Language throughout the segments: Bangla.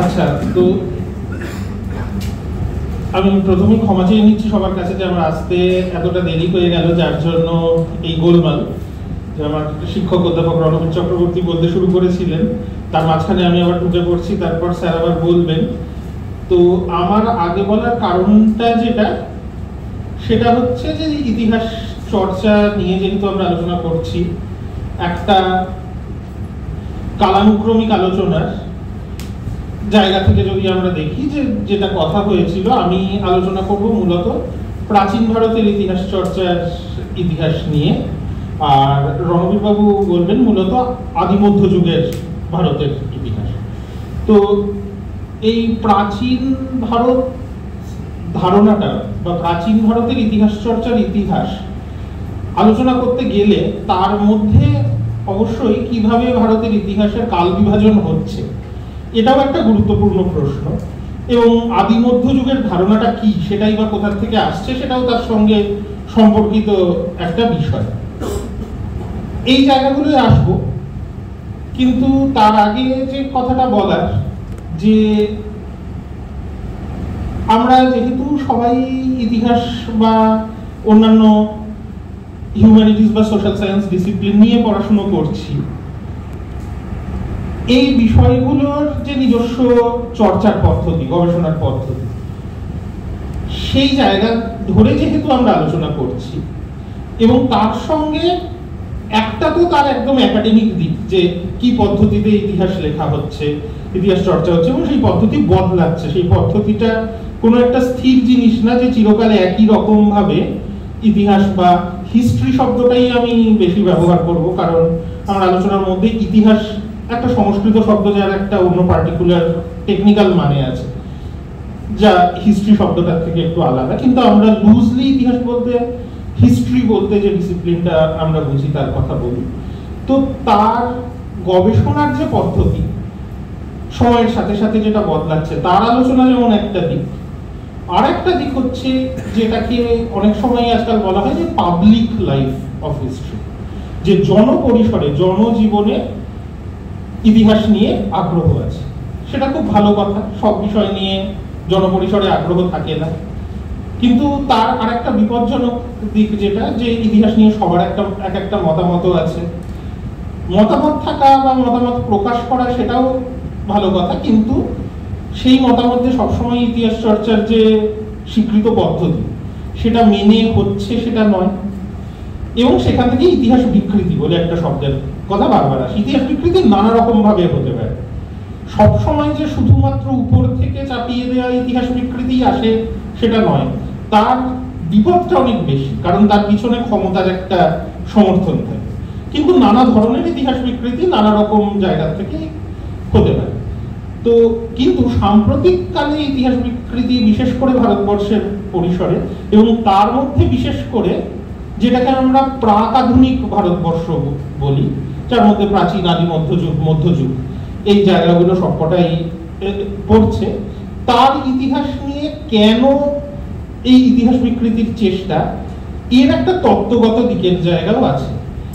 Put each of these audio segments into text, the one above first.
আচ্ছা, তো আমি প্রথমেই ক্ষমা চেয়ে নিচ্ছি সবার কাছে যে আমার আসতে এতটা দেরি হয়ে গেল, যার জন্য এই গোলমাল। যে আমার শিক্ষক অধ্যাপক রণবীর চক্রবর্তী বলতে শুরু করেছিলেন, তার মাঝখানে আমি আবার ঢুকে পড়ছি, তারপর স্যার আবার বলবেন। তো আমার আগে বলার কারণটা যেটা, সেটা হচ্ছে যে ইতিহাস চর্চা নিয়ে যেহেতু আমরা আলোচনা করছি, একটা কালানুক্রমিক আলোচনার জায়গা থেকে যদি আমরা দেখি যে যেটা কথা হয়েছিল, আমি আলোচনা করব মূলত প্রাচীন ভারতের ইতিহাস চর্চার ইতিহাস নিয়ে, আর রণবীর বাবু বলবেন মূলত আদি মধ্যযুগের ভারতের ইতিহাস। তো এই প্রাচীন ভারত ধারণাটা বা প্রাচীন ভারতের ইতিহাস চর্চার ইতিহাস আলোচনা করতে গেলে তার মধ্যে অবশ্যই কিভাবে ভারতের ইতিহাসের কাল বিভাজন হচ্ছে, এটাও একটা গুরুত্বপূর্ণ প্রশ্ন। এবং আদি মধ্যযুগের ধারণাটা কি, সেটাই বা কোথা থেকে আসছে, সেটাও তার সঙ্গে সম্পর্কিত একটা বিষয়। এই জায়গাগুলোয় আসবো, কিন্তু তার আগে যে কথাটা বলার, যে আমরা যেহেতু সবাই ইতিহাস বা অন্যান্য হিউম্যানিটিস বা সোশ্যাল সায়েন্স ডিসিপ্লিন নিয়ে পড়াশোনা করছি, এই বিষয়গুলোর যে নিজস্ব চর্চার পদ্ধতি, গবেষণার পদ্ধতি, সেই জায়গা ধরে যেহেতু আমরা আলোচনা করছি, এবং তার সঙ্গে একটা তো তার একদম একাডেমিক দিক, যে কি পদ্ধতিতে ইতিহাস লেখা হচ্ছে, ইতিহাস চর্চা হচ্ছে, এবং সেই পদ্ধতি বদলাচ্ছে। সেই পদ্ধতিটা কোনো একটা স্থির জিনিস না যে চিরকালে একই রকম ভাবে ইতিহাস, বা হিস্ট্রি শব্দটাই আমি বেশি ব্যবহার করব, কারণ আমার আলোচনার মধ্যে ইতিহাস একটা সংস্কৃত শব্দ, যার একটা অন্য পার্টিকুলার টেকনিক্যাল মানে আছে, যা হিস্ট্রি শব্দটার থেকে একটু আলাদা। কিন্তু আমরা লুজলি ইতিহাস বলতে, হিস্ট্রি বলতে যে ডিসিপ্লিনটা আমরা বুঝি, তার কথা বলি। তো তার গবেষণার যে পদ্ধতি সময়ের সাথে সাথে যেটা বদলাচ্ছে, তার আলোচনা যেমন একটা দিক, আর একটা দিক হচ্ছে যেটাকে অনেক সময় আজকাল বলা হয় যে পাবলিক লাইফ অফ হিস্ট্রি, যে জনপরিসরে, জনজীবনে ইতিহাস নিয়ে আগ্রহ আছে। সেটা খুব ভালো কথা, সব বিষয় নিয়ে জনপরিসরে আগ্রহ থাকে না, কিন্তু তার আর একটা বিপজ্জনক দিক যেটা, যে ইতিহাস নিয়ে সবার এক একটা মতামত আছে। মতামত থাকা বা মতামত প্রকাশ করা সেটাও ভালো কথা, কিন্তু সেই মতামত সবসময় ইতিহাস চর্চার যে স্বীকৃত পদ্ধতি সেটা মেনে হচ্ছে সেটা নয়। এবং সেখান থেকে ইতিহাস বিকৃতি বলে একটা শব্দের কথা বারবার আসে। ইতিহাস বিকৃতি নানা রকম ভাবে হতে পারে, সবসময় যে শুধুমাত্র উপর থেকে চাপিয়ে দেওয়া ইতিহাস বিকৃতি আসে সেটা নয়, তার বিপদটা অনেক বেশি, কারণ তার পিছনে ক্ষমতার একটা সমর্থন থাকে। কিন্তু নানা ধরনের ইতিহাস বিকৃতি নানা রকম জায়গা থেকে হতে পারে। তো কিন্তু সাম্প্রতিক কালে ইতিহাস বিকৃতি, বিশেষ করে ভারতবর্ষের পরিসরে, এবং তার মধ্যে বিশেষ করে যেটাকে আমরা প্রাক আধুনিক ভারতবর্ষ বলি, যার মধ্যে প্রাচীন, আদি মধ্যযুগ, মধ্যযুগ, এই জায়গাগুলো সবকটাই পড়ছে, তার ইতিহাস নিয়ে কেন এই ইতিহাস বিকৃতির চেষ্টা, এর একটা তত্ত্বগত দিকের জায়গাও আছে।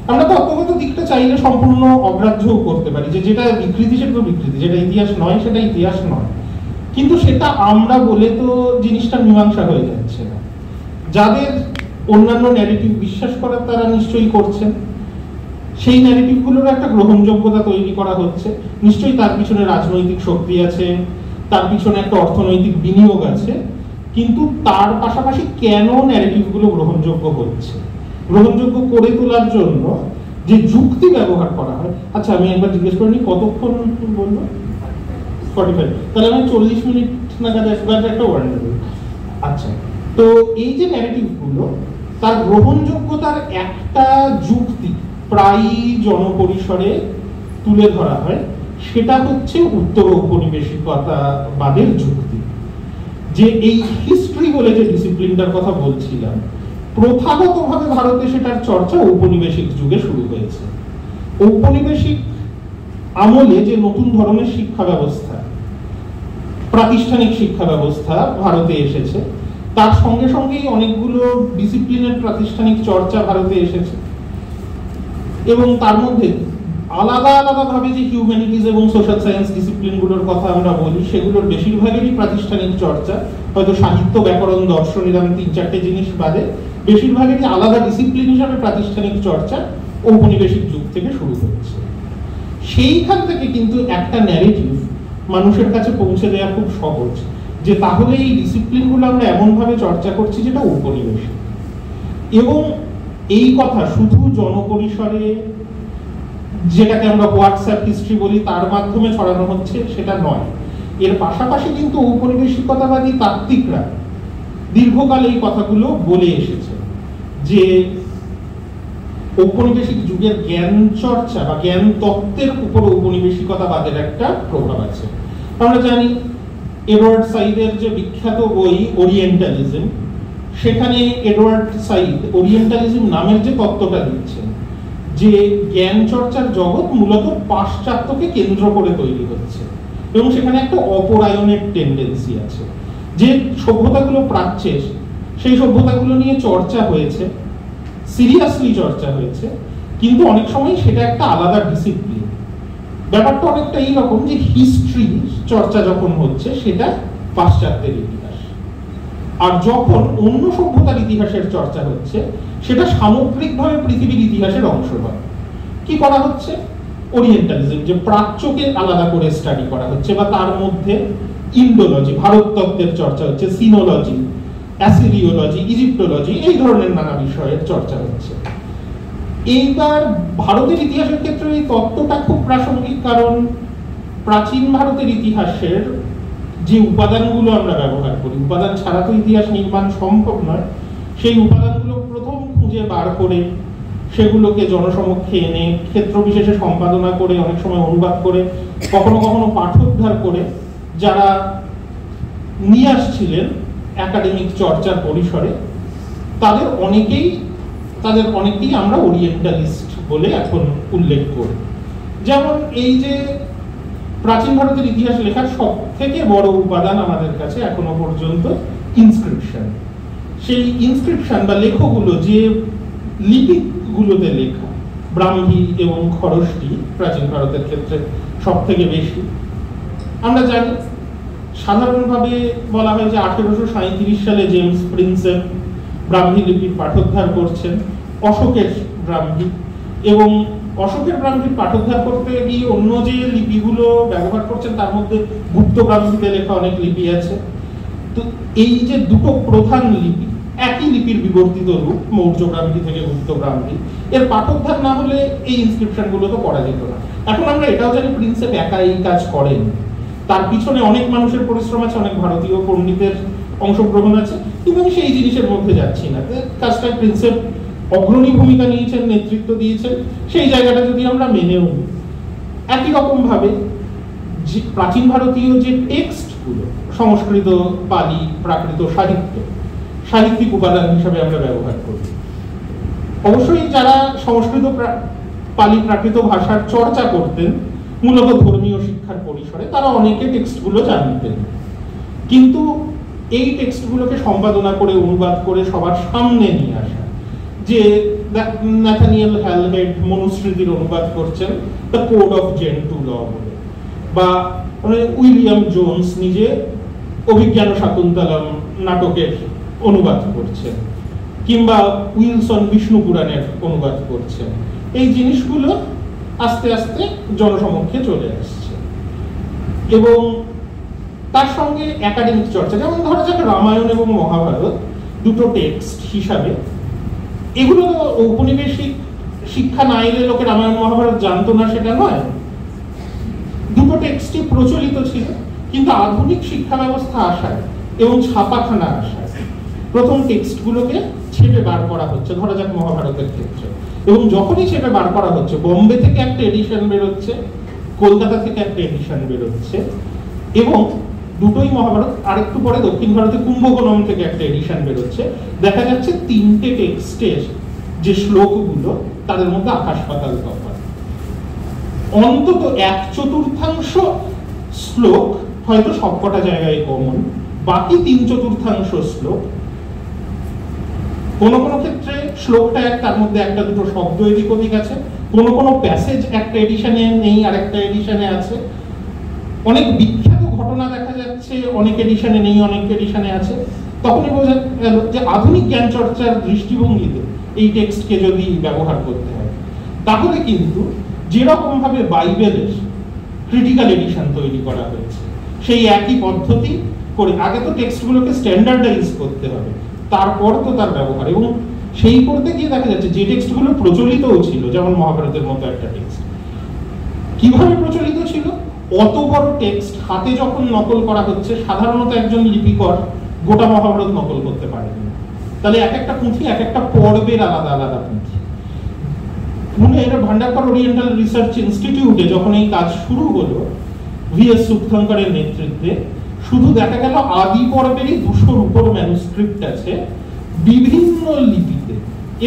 আমরা তত্ত্বগত দিকটা চাইলে সম্পূর্ণ অগ্রাহ্যও করতে পারি, যে যেটা বিকৃতি সেটা বিকৃতি, যেটা ইতিহাস নয় সেটা ইতিহাস নয়। কিন্তু সেটা আমরা বলে তো জিনিসটা মীমাংসা হয়ে যাচ্ছে না। যাদের অন্যান্য ন্যারেটিভ বিশ্বাস করার, তারা নিশ্চয়ই করছেন, সেই ন্যারেটিভগুলোর একটা গ্রহণযোগ্যতা তৈরি করা হচ্ছে। নিশ্চয়ই তার পিছনে রাজনৈতিক শক্তি আছে, তার পিছনে একটা অর্থনৈতিক বিনিয়োগ আছে, কিন্তু তার পাশাপাশি কেন ন্যারেটিভগুলো গ্রহণযোগ্য হচ্ছে, গ্রহণযোগ্য করে তোলার জন্য যে যুক্তি ব্যবহার করা হয়। আচ্ছা, আমি একবার জিজ্ঞেস করিনি কতক্ষণ বলবো? 45, তাহলে আমি 40 মিনিট নাগাদ একবার একটা ওয়ার্ড দেবো। আচ্ছা, তো এই যে ন্যারেটিভগুলো, তার গ্রহণযোগ্যতার একটা যুক্তি প্রায়ই জনপরিসরে তুলে ধরা হয়, সেটা হচ্ছে উত্তর ঔপনিবেশিকতাবাদের যুক্তি। যে এই হিস্ট্রি বলে যে ডিসিপ্লিনটার কথা বলছিলাম, প্রথাগতভাবে ভারতে সেটার চর্চা ঔপনিবেশিক যুগে শুরু হয়েছে। ঔপনিবেশিক আমলে যে নতুন ধরনের শিক্ষা ব্যবস্থা, প্রাতিষ্ঠানিক শিক্ষা ব্যবস্থা ভারতে এসেছে, তার সঙ্গে সঙ্গেই অনেকগুলো ডিসিপ্লিনের প্রাতিষ্ঠানিক চর্চা ভারতে এসেছে। এবং তার মধ্যে আলাদা আলাদা ভাবে যে হিউম্যানিটিজ এবং সোশ্যাল সায়েন্স ডিসিপ্লিনগুলোর কথা আমরা বলি, সেগুলোর বেশিরভাগেরই প্রাতিষ্ঠানিক চর্চা, হয়তো সাহিত্য, ব্যাকরণ, দর্শন, এরকম 3-4টে জিনিস বাদে বেশিরভাগেরই আলাদা ডিসিপ্লিন হিসাবে প্রাতিষ্ঠানিক চর্চা ঔপনিবেশিক যুগ থেকে শুরু হচ্ছে। সেইখান থেকে কিন্তু একটা ন্যারেটিভ মানুষের কাছে পৌঁছে দেওয়া খুব সহজ, যে তাহলে এই ডিসিপ্লিনগুলো আমরা এমনভাবে চর্চা করছি যেটা ঔপনিবেশিক। এবং এই কথা শুধু জনপরিসরে, যেটাকে আমরা হোয়াটসঅ্যাপ হিস্ট্রি বলি, তার মাধ্যমে ছড়ানো হচ্ছে সেটা নয়। এর পাশাপাশি কিন্তু ঔপনিবেশিকতাবাদী তাত্ত্বিকরা দীর্ঘকাল এই কথাগুলো বলে এসেছে, যে ঔপনিবেশিক যুগের জ্ঞান চর্চা বা জ্ঞান তত্ত্বের উপর ঔপনিবেশিকতাবাদের একটা প্রভাব আছে। আমরা জানি এডওয়ার্ড সাইদের যে বিখ্যাত বই ওরিয়েন্টালিজম, সেখানে এডওয়ার্ড সাইদ ওরিয়েন্টালিজম নামের যে তত্ত্বটা দিচ্ছেন, যে জ্ঞান চর্চার জগৎ মূলত পাশ্চাত্যকে কেন্দ্র করে তৈরি হচ্ছে এবং সেখানে একটা অপরায়ণের টেন্ডেন্সি আছে। যে সভ্যতাগুলো প্রাচ্যের, সেই সভ্যতাগুলো নিয়ে চর্চা হয়েছে, সিরিয়াসলি চর্চা হয়েছে, কিন্তু অনেক সময় সেটা একটা আলাদা ডিসিপ্লিন। ব্যাপারটা অনেকটা এইরকম যে হিস্ট্রি চর্চা যখন হচ্ছে সেটা পাশ্চাত্যের ইতিহাস, আর যখন অন্য সভ্যতার ইতিহাসের চর্চা হচ্ছে সেটা সামগ্রিকভাবে পৃথিবীর ইতিহাসের অংশ হয়। কি করা হচ্ছে? ওরিয়েন্টালিজম, যে প্রাচ্যকে আলাদা করে স্টাডি করা হচ্ছে, বা তার মধ্যে ইন্ডোলজি, ভারত তত্ত্বের চর্চা হচ্ছে, সিনোলজি, অ্যাসিরিওলজি, ইজিপ্টোলজি, এই ধরনের নানা বিষয়ের চর্চা হচ্ছে। এইবার ভারতের ইতিহাসের ক্ষেত্রে এই তত্ত্বটা খুব প্রাসঙ্গিক, কারণ প্রাচীন ভারতের ইতিহাসের যে উপাদানগুলো আমরা ব্যবহার করি, উপাদান ছাড়া তো ইতিহাস নির্মাণ সম্ভব নয়, সেই উপাদানগুলো প্রথম খুঁজে বার করে সেগুলোকে জনসমক্ষে এনে ক্ষেত্র বিশেষে সম্পাদনা করে, অনেক সময় অনুবাদ করে, কখনো কখনো পাঠোদ্ধার করে যারা নিয়ে আসছিলেন একাডেমিক চর্চার পরিসরে, তাদের অনেকেই আমরা ওরিয়েন্টালিস্ট বলে এখন উল্লেখ করি। যেমন এই যে প্রাচীন ভারতের ইতিহাস লেখার সব থেকে বড় উপাদান আমাদের কাছে এখনো পর্যন্ত ইনস্ক্রিপশন। সেই ইনস্ক্রিপশন বা লেখগুলো, যে লিপিগুলোতে লেখা, ব্রাহ্মী এবং খরষ্টি প্রাচীন ভারতের ক্ষেত্রে সব থেকে বেশি। আমরা জানি সাধারণভাবে বলা হয় যে 1837 সালে জেমস প্রিন্সেপ ব্রাহ্মী লিপির পাঠোদ্ধার করছেন, অশোকের ব্রাহ্মী, এবং অশোকের ব্রাহ্মীর পাঠোদ্ধার করতে গিয়ে অন্য যে লিপিগুলো ব্যবহার করছেন তার মধ্যে গুপ্ত ব্রাহ্মীতে লেখা অনেক লিপি আছে। তো এই যে দুটো প্রধান লিপি, একই লিপির বিবর্তিত রূপ, মৌর্য ব্রাহ্মী থেকে গুপ্ত ব্রাহ্মী, এর পাঠোদ্ধার না হলে এই ইনস্ক্রিপশন গুলো তো করা যেত না। এখন আমরা এটাও জানি প্রিন্সেপ একা এই কাজ করেন, তার পিছনে অনেক মানুষের পরিশ্রম আছে, অনেক ভারতীয় পণ্ডিতের অংশগ্রহণ আছে, কিন্তু আমি সেই জিনিসের মধ্যে যাচ্ছি না। কাজটা প্রিন্সেপ অগ্রণী ভূমিকা নিয়েছেন, নেতৃত্ব দিয়েছেন, সেই জায়গাটা যদি আমরা মেনেও নিই। একই রকম ভাবে প্রাচীন ভারতীয় যে টেক্সটগুলো সংস্কৃত, পালি, প্রাকৃত সাহিত্যিক উপাদান হিসাবে আমরা ব্যবহার করি, অবশ্যই যারা সংস্কৃত, পালি, প্রাকৃত ভাষার চর্চা করতেন মূলত ধর্মীয় শিক্ষার পরিসরে, তারা অনেকে টেক্সটগুলো জানতেন, কিন্তু এই টেক্সটগুলোকে সম্পাদনা করে, অনুবাদ করে সবার সামনে নিয়ে আসা, যে ন্যাথানিয়েল হ্যালহেড মনুস্মৃতির অনুবাদ করছেন দ্য কোড অফ জেন্টু ল বলে, বা উইলিয়াম জোন্স নিজে অভিজ্ঞান শাকুন্তলম নাটকের অনুবাদ করছেন, কিংবা উইলসন বিষ্ণু পুরাণের অনুবাদ করছেন, এই জিনিসগুলো আস্তে আস্তে জনসমক্ষে চলে আসছে। এবং তার সঙ্গে একাডেমিক চর্চা, যেমন ধরা যাক রামায়ণ এবং মহাভারত দুটো টেক্সট হিসাবে, এগুলো তো ঔপনিবেশিক শিক্ষা না এলে লোকে রামায়ণ মহাভারত জানতো না সেটা নয়, দুটো টেক্সটই প্রচলিত ছিল, কিন্তু আধুনিক শিক্ষা ব্যবস্থা আসায় এবং ছাপাখানা আসায় প্রথম টেক্সটগুলোকে ছেপে বার করা হচ্ছে, ধরা যাক মহাভারতের ক্ষেত্রে। এবং যখনই ছেপে বার করা হচ্ছে, বোম্বে থেকে একটা এডিশন বেরোচ্ছে, কলকাতা থেকে একটা এডিশন বেরোচ্ছে, এবং দুটোই মহাভারত, আরেকটু পরে দক্ষিণ ভারতে কুম্ভকোণম থেকে একটা এডিশন বেরোচ্ছে, দেখা যাচ্ছে তিনটে টেক্সটের যে শ্লোকগুলো তাদের মধ্যে আকাশ পাতাল তফাৎ। অন্তত 1/4 শ্লোক হয়তো সবকটা জায়গায় কমন, বাকি 3/4 শ্লোক কোন কোন ক্ষেত্রে শ্লোকটা এক, তার মধ্যে একটা দুটো শব্দ এদিক ওদিক আছে, কোনো কোনো প্যাসেজ একটা এডিশনে নেই, আরেকটা এডিশনে আছে। অনেক বিখ্যাত ঘটনা দেখা যাচ্ছে অনেক এডিশনে নেই, অনেক এডিশনে আছে। তখনই বোঝা গেল যে আধুনিক জ্ঞান চর্চার দৃষ্টিভঙ্গিতে এই টেক্সটকে যদি ব্যবহার করতে হয়, তাহলে কিন্তু যেরকম ভাবে বাইবেলের ক্রিটিক্যাল এডিশন তৈরি করা হয়েছে সেই একই পদ্ধতি করে আগে তো টেক্সটগুলোকে স্ট্যান্ডার্ডাইজ করতে হবে, তারপর তো তার ব্যবহার। এবং সেই করতে গিয়ে দেখা যাচ্ছে যে টেক্সটগুলো প্রচলিতও ছিল, যেমন মহাভারতের মতো একটা টেক্সট, কিভাবে প্রচলিত ছিল? অত বড় টেক্সট হাতে যখন নকল করা হচ্ছে, সাধারণত একজন লিপিকর গোটা মহাভারত নকল করতে পারেন না। তাহলে এক একটা পুঁথি, এক একটা পর্বের আলাদা আলাদা পুঁথি। পুনের ভান্ডারকর ওরিয়েন্টাল রিসার্চ ইনস্টিটিউটে যখন এই কাজ শুরু হলো ভিএস সুখঙ্করের নেতৃত্বে, শুধু দেখা গেল আদি পর্বেরই 200-র উপর ম্যানুস্ক্রিপ্ট আছে বিভিন্ন লিপিতে,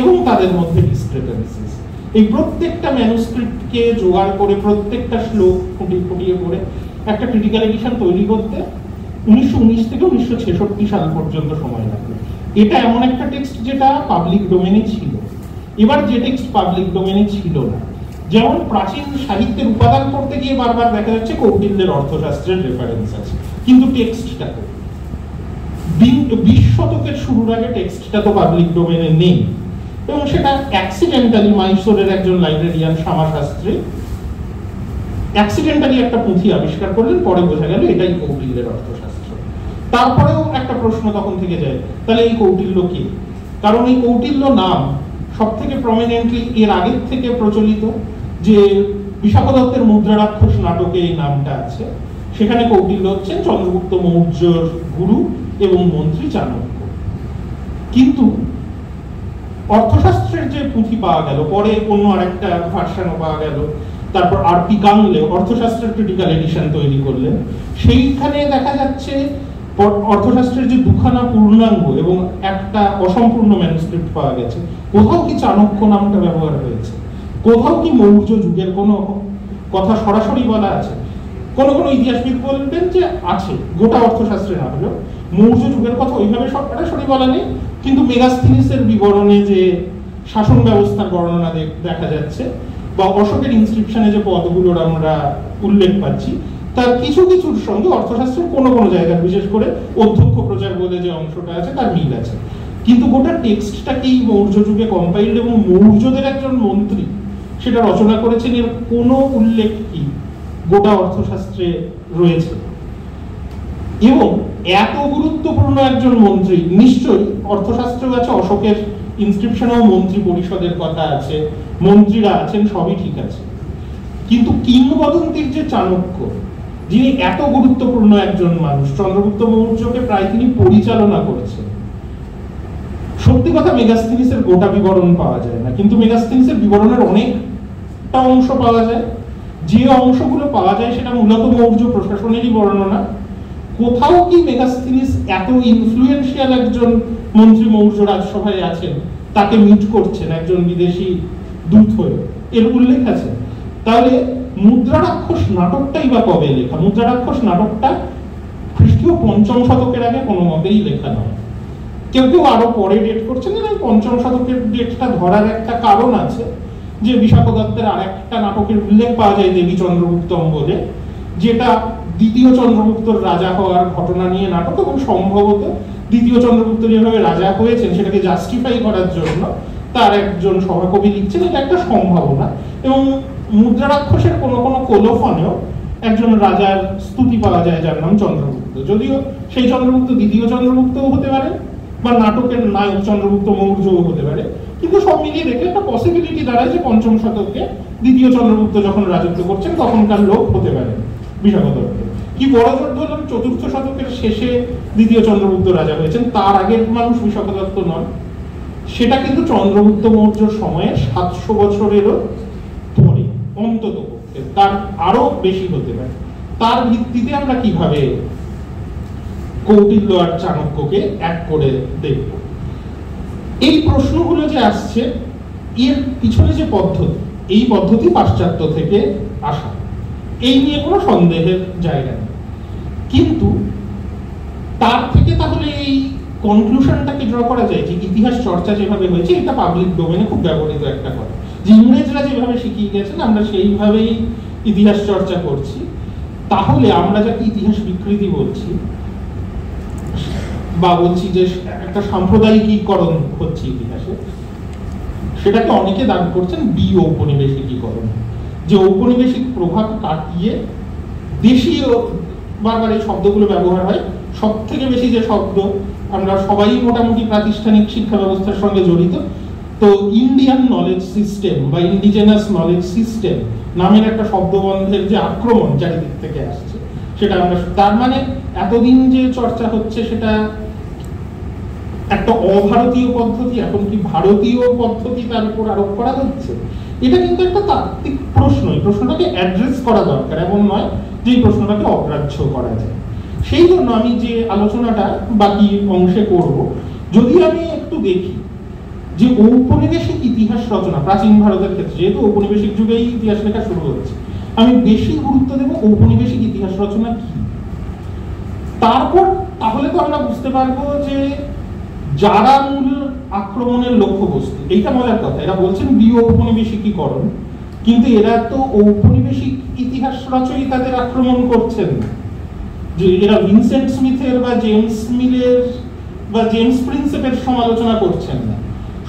এবং তাদের মধ্যে ডিসক্রিপেন্সিস। এই প্রত্যেকটা ম্যানুস্ক্রিপ্টকে জোগাড় করে প্রত্যেকটা শ্লোক ফুটিয়ে ফুটিয়ে করে একটা ক্রিটিক্যাল এডিশন তৈরি করতে 1919 থেকে 1966 সাল পর্যন্ত সময় লাগলো। এটা এমন একটা টেক্সট যেটা পাবলিক ডোমেনে ছিল। এবার যে টেক্সট পাবলিক ডোমেনে ছিল না, যেমন প্রাচীন সাহিত্যের উপাদান পড়তে গিয়ে বারবার দেখা যাচ্ছে কৌটিল্যের অর্থশাস্ত্রের রেফারেন্স আছে, কিন্তু টেক্সটটা তো 20 শতকের শুরুর আগে টেক্সটটা তো পাবলিক ডোমেনে নেই। এবং সেটা অ্যাক্সিডেন্টালি মাইসোরের একজন লাইব্রেরিয়ান শ্যামাশাস্ত্রী অ্যাক্সিডেন্টালি একটা পুঁথি আবিষ্কার করলেন, পরে বোঝা গেল এটাই কৌটিল্যের অর্থশাস্ত্র। তারপরেও একটা প্রশ্ন তখন থেকে যায়, তাহলে এই কৌটিল্য কি? কারণ এই কৌটিল্য নাম সব থেকে প্রমিনেন্টলি এর আগের থেকে প্রচলিত, যে বিশাখা দত্তের মুদ্রারাক্ষস নাটকে এই নামটা আছে। সেখানে কৌটিল্য হচ্ছেন চন্দ্রগুপ্ত মৌর্যর গুরু এবং মন্ত্রী চাণক্য। কিন্তু অর্থশাস্ত্রের যে পুঁথি পাওয়া গেল, পরে অন্য আরেকটা ভার্সনও পাওয়া গেল, তারপর আর.পি. কাংলে অর্থশাস্ত্রের ক্রিটিক্যাল এডিশন তৈরি করলেন। সেইখানে দেখা যাচ্ছে অর্থশাস্ত্রের যে দুখানা পূর্ণাঙ্গ এবং একটা অসম্পূর্ণ ম্যানুস্ক্রিপ্ট পাওয়া গেছে। কোথাও কি চাণক্য নামটা ব্যবহার হয়েছে? কোথাও কি মৌর্য যুগের কোনো কথা সরাসরি বলা আছে? কোন কোন ইতিহাসবিদ বলবেন যে আছে, গোটা অর্থশাস্ত্রে না হলেও মৌর্য যুগের কথা ওইভাবে সরাসরি বলা নেই, কিন্তু মেগাস্থিনিসের বিবরণে যে শাসন ব্যবস্থার বর্ণনা দেখা যাচ্ছে, বা অশোকের ইনস্ক্রিপশনে যে পদগুলোর আমরা উল্লেখ পাচ্ছি, তার কিছু কিছুর সঙ্গে অর্থশাস্ত্রের কোনো কোনো জায়গায়, বিশেষ করে অধ্যক্ষ প্রচার বলে যে অংশটা আছে, তার মিল আছে। কিন্তু গোটা টেক্সটটাকেই মৌর্য যুগে কম্পাইল্ড এবং মৌর্যদের একজন মন্ত্রী সেটা রচনা করেছেন, এর কোনো উল্লেখ কি গোটা অর্থশাস্ত্রে রয়েছে? এবং এত গুরুত্বপূর্ণ একজন মন্ত্রী, নিশ্চয়ই অর্থশাস্ত্রেও আছে, অশোকের ইনস্ক্রিপশনেও মন্ত্রী পরিষদের কথা আছে, মন্ত্রীরা আছেন, সবই ঠিক আছে। কিন্তু কিংবদন্তির যে চাণক্য, যিনি এত গুরুত্বপূর্ণ একজন মানুষ, চন্দ্রগুপ্ত মৌর্যকে প্রায় তিনি পরিচালনা করেছেন। সত্যি কথা, মেগাস্থিনিসের গোটা বিবরণ পাওয়া যায় না, কিন্তু মেগাস্থিনিসের বিবরণের অনেকটা অংশ পাওয়া যায়। যে অংশগুলো পাওয়া যায় সেটা মূলত মৌর্য প্রশাসনেরই বর্ণনা। কোথাও কি মেগাস্থিনিস এত ইনফ্লুয়েন্সিয়াল একজন মন্ত্রী মৌর্য রাজসভায় আছেন, তাকে মিট করছেন একজন বিদেশি দূত হয়ে, এর উল্লেখ আছে? তাহলে মুদ্রারাক্ষস নাটকটাই বা কবে লেখা? মুদ্রারাক্ষস নাটকটা খ্রিস্টীয় 5ম শতকের আগে কোনো মতেই লেখা নয়। কেউ কেউ আরো পরে ডেট করছেন, 5ম শতকের ডেটটা ধরার একটা কারণ আছে, যে বিশাখা দত্তের আরেকটা নাটকের উল্লেখ পাওয়া যায় দেবী চন্দ্রগুপ্তম বলে, যেটা দ্বিতীয় চন্দ্রগুপ্তর রাজা হওয়ার ঘটনা নিয়ে নাটক, এবং সম্ভবত দ্বিতীয় চন্দ্রগুপ্ত যেভাবে রাজা হয়েছেন সেটাকে জাস্টিফাই করার জন্য তার একজন সভাকবি লিখছেন, এটা একটা সম্ভাবনা। এবং মুদ্রারাক্ষসের কোনো কোনো কোলোফনেও একজন রাজার স্তুতি পাওয়া যায় যার নাম চন্দ্রগুপ্ত, যদিও সেই চন্দ্রগুপ্ত দ্বিতীয় চন্দ্রগুপ্তও হতে পারে, বা নাটকের নায়ক চন্দ্রগুপ্ত মৌর্যও হতে পারে। কিন্তু সব মিলিয়ে দেখলে একটা পসিবিলিটি দাঁড়ায় যে 5ম শতকে দ্বিতীয় চন্দ্রগুপ্ত যখন রাজত্ব করছেন তখনকার লোক হতে পারে বিশাখা দত্ত। কি বড় জোর ধরলাম 4র্থ শতকের শেষে দ্বিতীয় চন্দ্রগুপ্ত রাজা হয়েছেন, তার আগের মানুষ বিশাখা দত্ত নন। সেটা কিন্তু চন্দ্রগুপ্ত মৌর্যর সময়ে 700 বছরেরও পরে, অন্তত তার আরো বেশি হতে পারে। তার ভিত্তিতে আমরা কিভাবে কৌটিল্য আর চাণক্যকে এক করে দেখব? এই প্রশ্নগুলো যে আসছে, এর পিছনে যে পদ্ধতি, এই পদ্ধতি পাশ্চাত্য থেকে আসা, এই নিয়ে কোনো সন্দেহের জায়গা নেই। কিন্তু তার থেকে তাহলে এই কনক্লুশনটাকে ড্র করা যায় যে ইতিহাস চর্চা যেভাবে হয়েছে এটা পাবলিক ডোমেনে খুব ব্যবহৃত একটা কথা। যে ইংরেজরা যেভাবে শিখিয়ে গেছেন আমরা সেইভাবেই ইতিহাস চর্চা করছি, তাহলে আমরা যাকে ইতিহাস বিকৃতি বলছি বা বলছি যে একটা সাম্প্রদায়িকীকরণ হচ্ছে ইতিহাসে, সেটাকে অনেকে দাবি করছেন ঔপনিবেশিকীকরণ, যে ঔপনিবেশিক প্রভাব কাটিয়ে দেশীয়, বারবার এই শব্দগুলো ব্যবহার হয়, সব থেকে বেশি যে শব্দ আমরা সবাই মোটামুটি প্রাতিষ্ঠানিক শিক্ষা ব্যবস্থার সঙ্গে জড়িত, তো ইন্ডিয়ান নলেজ সিস্টেম বা ইন্ডিজেনাস নলেজ সিস্টেম নামের একটা শব্দবন্ধের যে আক্রমণ চারিদিক থেকে আসছে, সেটা আমরা, তার মানে এতদিন যে চর্চা হচ্ছে সেটা একটা অভারতীয় পদ্ধতি, এখন কি ভারতীয় পদ্ধতি তার উপর আরোপ করা হচ্ছে? এটা কিন্তু একটা তাত্ত্বিক প্রশ্ন, এই প্রশ্নটাকে অ্যাড্রেস করা দরকার, এমন নয় যে এই প্রশ্নটাকে অগ্রাহ্য করা যায়। সেই জন্য আমি যে আলোচনাটা বাকি অংশে করব, যদি আমি একটু দেখি যে ঔপনিবেশিক ইতিহাস রচনা প্রাচীন ভারতের ক্ষেত্রে, যেহেতু ঔপনিবেশিক যুগেই ইতিহাস লেখা শুরু হচ্ছে, আমি বেশি গুরুত্ব দেব ঔপনিবেশিক ইতিহাস রচনা কি। তারপর তাহলে তো আমরা বুঝতে পারবো যে যারা মূল আক্রমণের লক্ষ্যবস্তু, এইটা মজার কথা, এরা বলছেন ঔপনিবেশিকীকরণ, কিন্তু এরা তো ঔপনিবেশিক ইতিহাস রচয়িতাদের আক্রমণ করছেন না, যে এরা ভিনসেন্ট স্মিথের বা জেমস মিলের বা জেমস প্রিন্সেপের সমালোচনা করছেন না,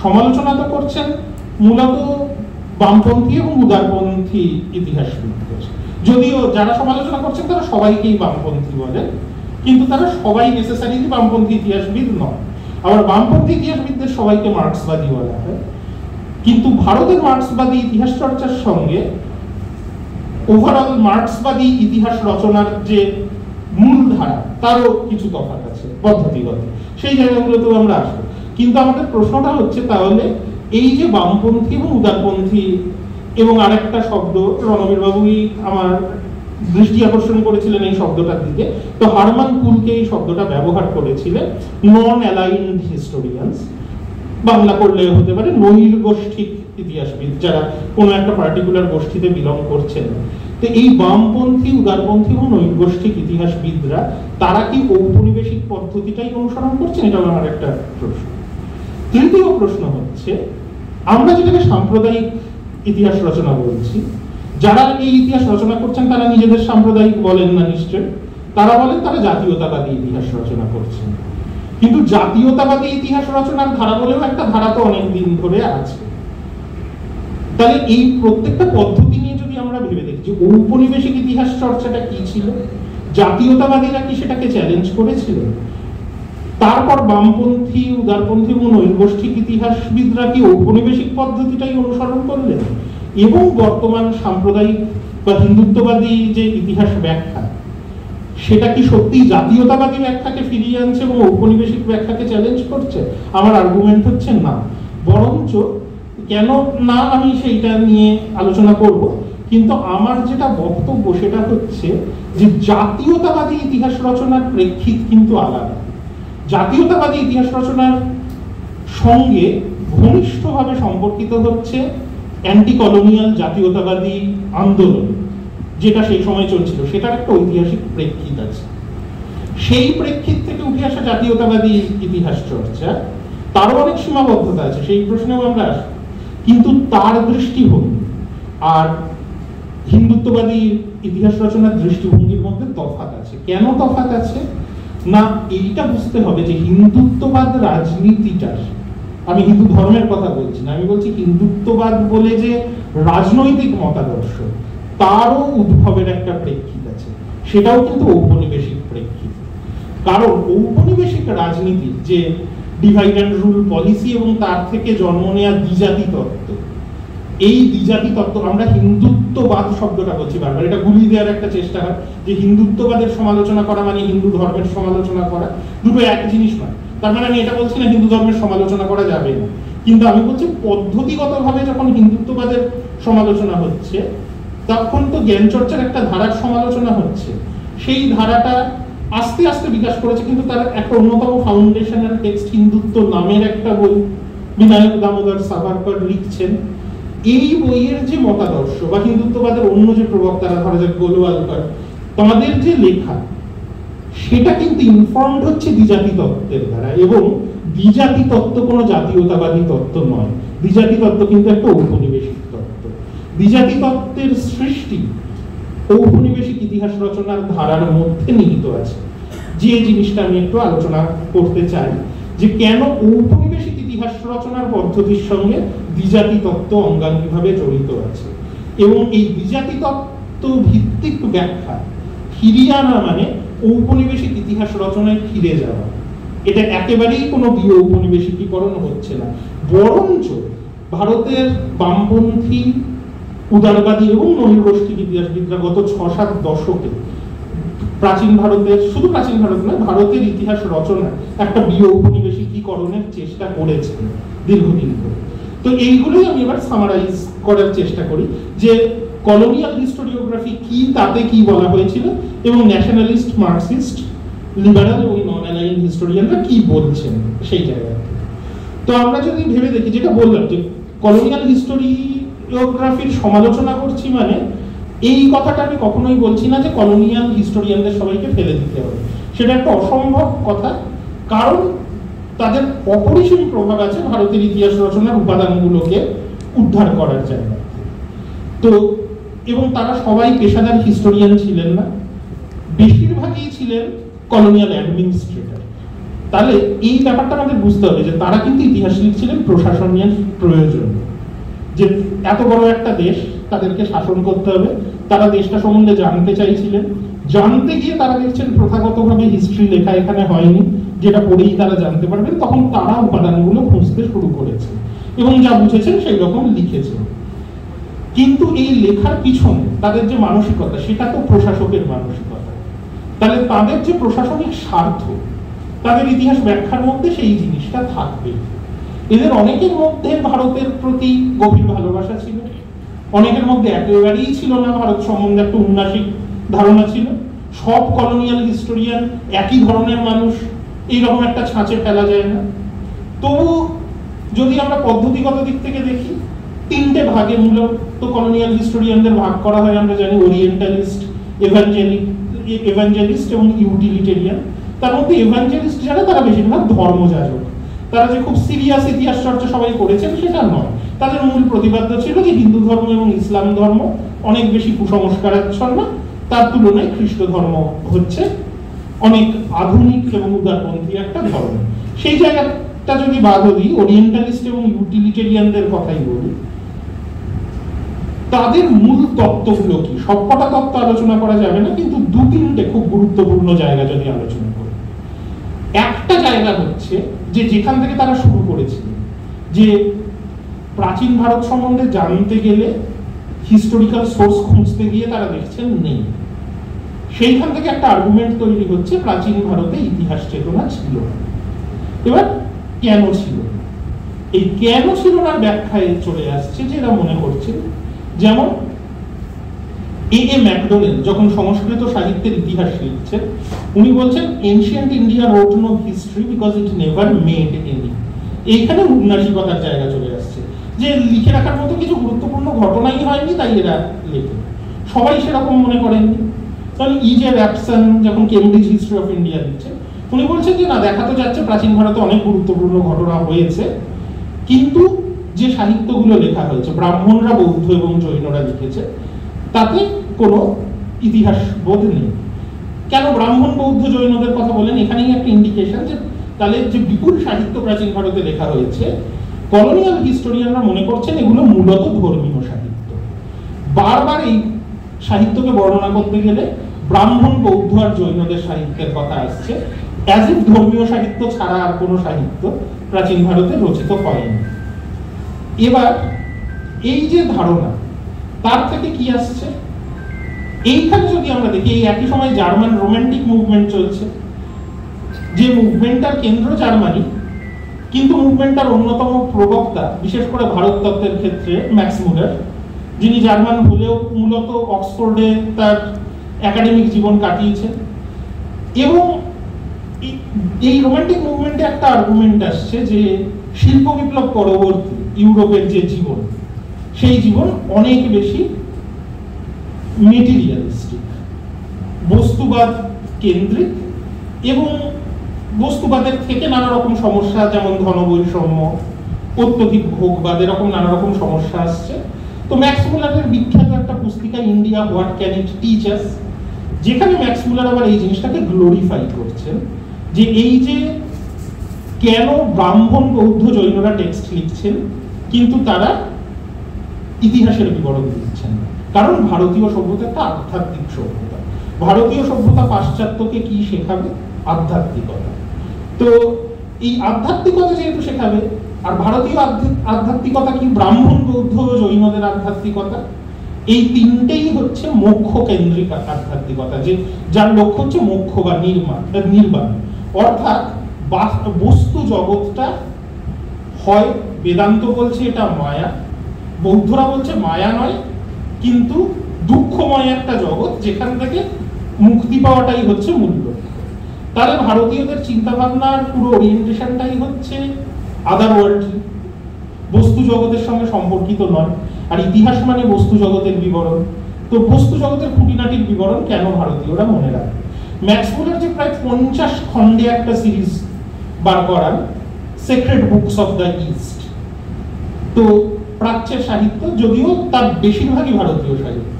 সমালোচনা তো করছেন মূলত বামপন্থী এবং উদারপন্থী ইতিহাসবিদদের। যদিও যারা সমালোচনা করছেন তারা সবাইকেই বামপন্থী বলে, কিন্তু তারা সবাই নেসেসারিলি বামপন্থী ইতিহাসবিদ নয়। আবার বামপন্থী ইতিহাসবিদদের সবাইকে মার্ক্সবাদী বলা হয়, কিন্তু ভারতের মার্ক্সবাদী ইতিহাস চর্চার সঙ্গে ওভারঅল মার্ক্সবাদী ইতিহাস রচনার যে মূল ধারা তারও কিছু তফাৎ আছে পদ্ধতিগত, সেই জায়গাগুলোতেও আমরা আসবো। কিন্তু আমাদের প্রশ্নটা হচ্ছে তাহলে এই যে বামপন্থী এবং উদারপন্থী, এবং আরেকটা শব্দ রণবীর বাবুই আমার দৃষ্টি আকর্ষণ করেছিলেন এই শব্দটার দিকে, তো হারমান কুলকে এই শব্দটা ব্যবহার করেছিলেন নন অ্যালাইনড হিস্টোরিয়ানস, বাংলা করলে হতে পারে নৈর্গোষ্ঠিক ইতিহাসবিদ, যারা কোনো একটা পার্টিকুলার গোষ্ঠীতে বিলং করছেন। তো এই বামপন্থী, উদারপন্থী এবং নৈর্গোষ্ঠিক ইতিহাসবিদরা তারা কি ঔপনিবেশিক পদ্ধতিটাই অনুসরণ করছেন? এটা আমার একটা প্রশ্ন। তৃতীয় প্রশ্ন হচ্ছে, আমরা যেটাকে সাম্প্রদায়িক ইতিহাস রচনা বলছি, যারা এই ইতিহাস রচনা করছেন তারা নিজেদের সাম্প্রদায়িক বলেন না নিশ্চয়, তারা বলেন তারা জাতীয়তাবাদী ইতিহাস রচনা করছেন। কিন্তু জাতীয়তাবাদী ইতিহাস রচনার ধারা বলেও একটা ধারা তো অনেক দিন ধরে আছে। তাহলে এই প্রত্যেকটা পদ্ধতি নিয়ে যদি আমরা ভেবে দেখি যে ঔপনিবেশিক ইতিহাস চর্চাটা কি ছিল, জাতীয়তাবাদীরা কি সেটাকে চ্যালেঞ্জ করেছিল, তারপর বামপন্থী, উদারপন্থী এবং নৈর্গোষ্ঠিক ইতিহাসবিদরা কি ঔপনিবেশিক পদ্ধতিটাই অনুসরণ করলেন, এবং বর্তমান সাম্প্রদায়িক বা হিন্দুত্ববাদী যে ইতিহাস ব্যাখ্যা, সেটা কি সত্যি জাতীয়তাবাদী ব্যাখ্যাকে ফিরিয়ে আনছে এবং ঔপনিবেশিক ব্যাখ্যাকে চ্যালেঞ্জ করছে? আমার আর্গুমেন্ট হচ্ছে না, বরঞ্চ কেন না আমি সেইটা নিয়ে আলোচনা করব, কিন্তু আমার যেটা বক্তব্য সেটা হচ্ছে যে জাতীয়তাবাদী ইতিহাস রচনার প্রেক্ষিত কিন্তু আলাদা। জাতীয়তাবাদী ইতিহাস রচনার সঙ্গে ঘনিষ্ঠভাবে সম্পর্কিত হচ্ছে অ্যান্টি কলোনিয়াল জাতীয়তাবাদী আন্দোলন, যেটা সেই সময় চলছিল, সেটার একটা ঐতিহাসিক প্রেক্ষিত আছে। সেই প্রেক্ষিত থেকে উঠে আসা জাতীয়তাবাদী ইতিহাস চর্চা তারও অনেক সীমাবদ্ধতা আছে, সেই প্রশ্নেও আমরা আসবো। কিন্তু তার দৃষ্টিভঙ্গি আর হিন্দুত্ববাদী ইতিহাস রচনার দৃষ্টিভঙ্গির মধ্যে তফাৎ আছে। কেন তফাৎ আছে না, এইটা বুঝতে হবে যে হিন্দুত্ববাদ রাজনীতিটার, আমি হিন্দু ধর্মের কথা বলছি না, আমি বলছি হিন্দুত্ববাদ বলে যে রাজনৈতিক মতাদর্শ, তারও উদ্ভবের একটা প্রেক্ষিত আছে, সেটাও কিন্তু ঔপনিবেশিক প্রেক্ষিত। কারণ ঔপনিবেশিক রাজনীতির যে ডিভাইড অ্যান্ড রুল পলিসি এবং তার থেকে জন্ম নেওয়া দ্বিজাতি তত্ত্ব, এই দ্বিজাতি তত্ত্ব, আমরা হিন্দুত্ববাদ শব্দটা বলছি বারবার, এটা গুলি দেওয়ার একটা চেষ্টা হয় যে হিন্দুত্ববাদের সমালোচনা করা মানে হিন্দু ধর্মের সমালোচনা করা, দুটো এক জিনিস নয়। তার মানে আমি এটা বলছি না হিন্দু ধর্মের সমালোচনা করা যাবে না, কিন্তু আমি বলছি পদ্ধতিগতভাবে যখন হিন্দুত্ববাদের সমালোচনা হচ্ছে, তখন তো জ্ঞান চর্চার একটা ধারার সমালোচনা হচ্ছে। সেই ধারাটা আস্তে আস্তে বিকাশ করেছে, কিন্তু তার একটা অন্যতম ফাউন্ডেশনাল টেক্সট হিন্দুত্ব নামের একটা বই বিনায়ক দামোদর সাভারকর লিখছেন। এই বইয়ের যে মতাদর্শ বা হিন্দুত্ববাদের অন্য যে প্রবক্তারা, ধরা যাক গোলওয়ালকর, তাদের যে লেখা, সেটা কিন্তু ইনফর্মড হচ্ছে দ্বিজাতি তত্ত্বের দ্বারা, এবং দ্বিজাতি তত্ত্ব কোনো জাতীয়তাবাদী তত্ত্ব নয়, দ্বিজাতি তত্ত্ব কিন্তু একটা ঔপনিবেশিক দ্বিজাতি তত্ত্বের সৃষ্টি ঔপনিবেশিক ইতিহাস রচনার ধারার মধ্যে নিহিত আছে। যে জিনিসটা আমি একটু আলোচনা করতে চাই, যে কেন ঔপনিবেশিক ইতিহাস রচনার পদ্ধতির সঙ্গে দ্বিজাতি তত্ত্ব অঙ্গাঙ্গিভাবে জড়িত আছে, এবং এই দ্বিজাতি তত্ত্ব ভিত্তিক ব্যাখ্যা ফিরিয়ে আনা মানে ঔপনিবেশিক ইতিহাস রচনায় ফিরে যাওয়া। এটা একেবারেই কোনো ঔপনিবেশিকীকরণ হচ্ছে না, বরঞ্চ ভারতের বামপন্থী উদারবাদী এবং নৈরগোষ্ঠী ইতিহাসবিদরা গত ৬-৭ দশকে প্রাচীন ভারতের, শুধু প্রাচীন ভারত নয়, ভারতের ইতিহাস রচনা একটা ঔপনিবেশিকীকরণের চেষ্টা করেছে দীর্ঘদিন ধরে। তো এইগুলোই আমি এবার সামারাইজ করার চেষ্টা করি, যে কলোনিয়াল হিস্টোরিওগ্রাফি কি, তাতে কি বলা হয়েছিল, এবং ন্যাশনালিস্ট, মার্কসিস্ট, লিবারাল এবং নন অ্যালাইন হিস্টোরিয়ানরা কি বলছেন সেই জায়গা থেকে। তো আমরা যদি ভেবে দেখি, যেটা বললাম যে কলোনিয়াল হিস্টোরিওগ্রাফির সমালোচনা করছি, মানে এই কথাটা আমি কখনোই বলছি না যে কলোনিয়াল হিস্টোরিয়ানদের সবাইকে ফেলে দিতে হবে, সেটা একটা অসম্ভব কথা, কারণ তাদের অপরিসীম প্রভাব আছে ভারতের ইতিহাস রচনার উপাদানগুলোকে উদ্ধার করার জায়গা। তো এবং তারা সবাই পেশাদার হিস্টোরিয়ান ছিলেন না, বেশিরভাগই ছিলেন কলোনিয়াল অ্যাডমিনিস্ট্রেটর। তাহলে এই ব্যাপারটা আমাদের বুঝতে হবে যে তারা কিন্তু ইতিহাস লিখছিলেন প্রশাসনের প্রয়োজন, যে এত বড় একটা দেশ তাদেরকে শাসন করতে হবে, তারা দেশটা সম্বন্ধে জানতে চাইছিলেন, জানতে গিয়ে তারা দেখছেন প্রথাগতভাবে হিস্ট্রি লেখা এখানে হয়নি, যেটা পড়েই তারা জানতে পারবেন, তখন তারা উপাদানগুলো খুঁজতে শুরু করেছে এবং যা বুঝেছেন সেই রকম লিখেছেন। কিন্তু এই লেখার পিছনে তাদের যে মানসিকতা, সেটা তো প্রশাসকের মানসিকতা। তাহলে তাদের যে প্রশাসনিক স্বার্থ, তাদের ইতিহাস ব্যাখ্যার মধ্যে সেই জিনিসটা থাকবে। এদের অনেকের মধ্যে ভারতের প্রতি গভীর ভালোবাসা ছিল, অনেকের মধ্যে একেবারেই ছিল না, ভারত সম্বন্ধে একটা উন্নাসিক ধারণা ছিল। সব কলোনিয়াল হিস্টোরিয়ান একই ধরনের মানুষ, এইরকম একটা ছাঁচে ফেলা যায় না। তবু যদি আমরা পদ্ধতিগত দিক থেকে দেখি, 3টে ভাগে মূলত কলোনিয়াল হিস্টোরিয়ানদের ভাগ করা হয়। আমরা জানি ওরিয়েন্টালিস্ট, এভাঞ্জেলিস্ট এবং ইউটিলিটেরিয়ান। তার মধ্যে এভাঞ্জেলিস্ট যারা, তারা বেশিরভাগ ধর্মযাজক। তারা যে খুব সিরিয়াস ইতিহাস চর্চা সবাই করেছেন সেটা নয়, তাদের মূল প্রতিপাদ্য ছিল যে হিন্দু ধর্ম এবং ইসলাম ধর্ম অনেক বেশি কুসংস্কারাচ্ছন্ন, তার তুলনায় খ্রিস্ট ধর্ম হচ্ছে অনেক আধুনিক এবং উদারপন্থী একটা ধর্ম। সেই জায়গাটা যদি বাদ দিই, ওরিয়েন্টালিস্ট এবং ইউটিলিটেরিয়ানদের কথাই বলি, তাদের মূল তত্ত্বগুলো কি, সবকটা তত্ত্ব আলোচনা করা যাবে না, কিন্তু 2-3টে খুব গুরুত্বপূর্ণ জায়গা যদি আলোচনা করি। একটা জায়গা হচ্ছে যে যেখান থেকে তারা শুরু করেছিল, যে প্রাচীন ভারত সম্বন্ধে জানতে গেলে হিস্টোরিক্যাল সোর্স খুঁজতে গিয়ে তারা দেখছেন নেই। সেইখান থেকে একটা আর্গুমেন্ট তৈরি হচ্ছে প্রাচীন ভারতে ইতিহাস চেতনা ছিল না। এবার কেন ছিল, এই কেন ছিল না ব্যাখ্যায় চলে আসছে যে এরা মনে করছে, যেমন এ ম্যাকডোনেল যখন সংস্কৃত সাহিত্যের ইতিহাস লিখছেন, উনি বলছেন ancient India wrote no history because it never made any. এইখানে উন্নাসিকতার জায়গা চলে আসছে, যে লিখে রাখার মতো কিছু গুরুত্বপূর্ণ ঘটনাই হয়নি, তাই এরা লেখে। সবাই সেরকম মনে করেননি। কারণ ইজে র্যাপসন যখন কেমব্রিজ হিস্ট্রি অফ ইন্ডিয়া লিখছেন, উনি বলছেন যে না, দেখা তো যাচ্ছে প্রাচীন ভারতে অনেক গুরুত্বপূর্ণ ঘটনা হয়েছে, কিন্তু যে সাহিত্যগুলো লেখা হয়েছে, ব্রাহ্মণরা, বৌদ্ধ এবং জৈনরা লিখেছে, তাতে কোনো ইতিহাস বোধ নেই। কেন ব্রাহ্মণ, বৌদ্ধ, জৈনদের কথা বলেন, এখানেই একটা ইন্ডিকেশন যে তাহলে যে বিপুল সাহিত্য প্রাচীন ভারতে লেখা হয়েছে, কলোনিয়াল হিস্টোরিয়ানরা মনে করছেন এগুলো মূলত ধর্মীয় সাহিত্য। বারবার এই সাহিত্যকে বর্ণনা করতে গেলে ব্রাহ্মণ, বৌদ্ধ আর জৈনদের সাহিত্যের কথা আসছে, অ্যাজ ইফ ধর্মীয় সাহিত্য ছাড়া আর কোনো সাহিত্য প্রাচীন ভারতে রচিত হয়নি। এবার এই যে ধারণা, তার থেকে কি আসছে, এইখানে যদি আমরা দেখি, এই একই সময় জার্মান রোমান্টিক মুভমেন্ট চলছে, যে মুভমেন্টটার কেন্দ্র জার্মানি, কিন্তু মুভমেন্টটার অন্যতম প্রবক্তা, বিশেষ করে ভারত তত্ত্বের ক্ষেত্রে, ম্যাক্স মুলার, যিনি জার্মান হলেও মূলত অক্সফোর্ডে তার একাডেমিক জীবন কাটিয়েছেন। এবং এই রোমান্টিক মুভমেন্টে একটা আর্গুমেন্ট আসছে যে শিল্প বিপ্লব পরবর্তী ইউরোপের যে জীবন, সেই জীবন অনেক বেশি মেটেরিয়ালিস্টিক, বস্তুবাদ কেন্দ্রিক, এবং বস্তুবাদের থেকে নানা রকম সমস্যা, যেমন ধনবৈষম্য, অত্যধিক ভোগবাদ, এরকম নানা রকম সমস্যা আসছে। তো ম্যাক্স মুলারের বিখ্যাত একটা পুস্তিকা India what can it teach us, যেখানে ম্যাক্স মুলার আবার এই জিনিসটাকে গ্লোরিফাই করছেন যে এই যে কেন ব্রাহ্মণ বৌদ্ধ জৈনরা টেক্সট লিখছেন কিন্তু তারা ইতিহাসের বিবরণ দিচ্ছেন না, কারণ ভারতীয় সভ্যতা একটা আধ্যাত্মিক সভ্যতা। ভারতীয় সভ্যতা পাশ্চাত্যকে কি শেখাবে? আধ্যাত্মিকতা। তো এই আধ্যাত্মিকতা যেহেতু শেখাবে, আর ভারতীয় আধ্যাত্মিকতা কি? ব্রাহ্মণ বৌদ্ধ জৈনদের আধ্যাত্মিকতা, এই তিনটেই হচ্ছে মোক্ষ কেন্দ্রিক আধ্যাত্মিকতা, যে যার লক্ষ্য হচ্ছে মোক্ষ বা নির্বাণ। অর্থাৎ বস্তু জগৎটা হয় বেদান্ত বলছে এটা মায়া, বৌদ্ধরা বলছে মায়া নয় কিন্তু দুঃখময় একটা জগৎ, যেখান থেকে মুক্তি পাওয়াটাই হচ্ছে মূল লক্ষ্য। তাহলে ভারতীয়দের চিন্তা ভাবনার পুরো ওরিয়েন্টেশনটাই হচ্ছে আদার ওয়ার্ল্ড, বস্তু জগতের সঙ্গে সম্পর্কিত নয়। আর ইতিহাস মানে বস্তু জগতের বিবরণ, তো বস্তু জগতের খুঁটিনাটির বিবরণ কেন ভারতীয়রা মনে রাখে? ম্যাক্স মুলার যে প্রায় 50 খণ্ডে একটা সিরিজ বার করান, sacred books of the east, তো প্রাচ্যের সাহিত্য, যদিও তার বেশিরভাগই ভারতীয় সাহিত্য,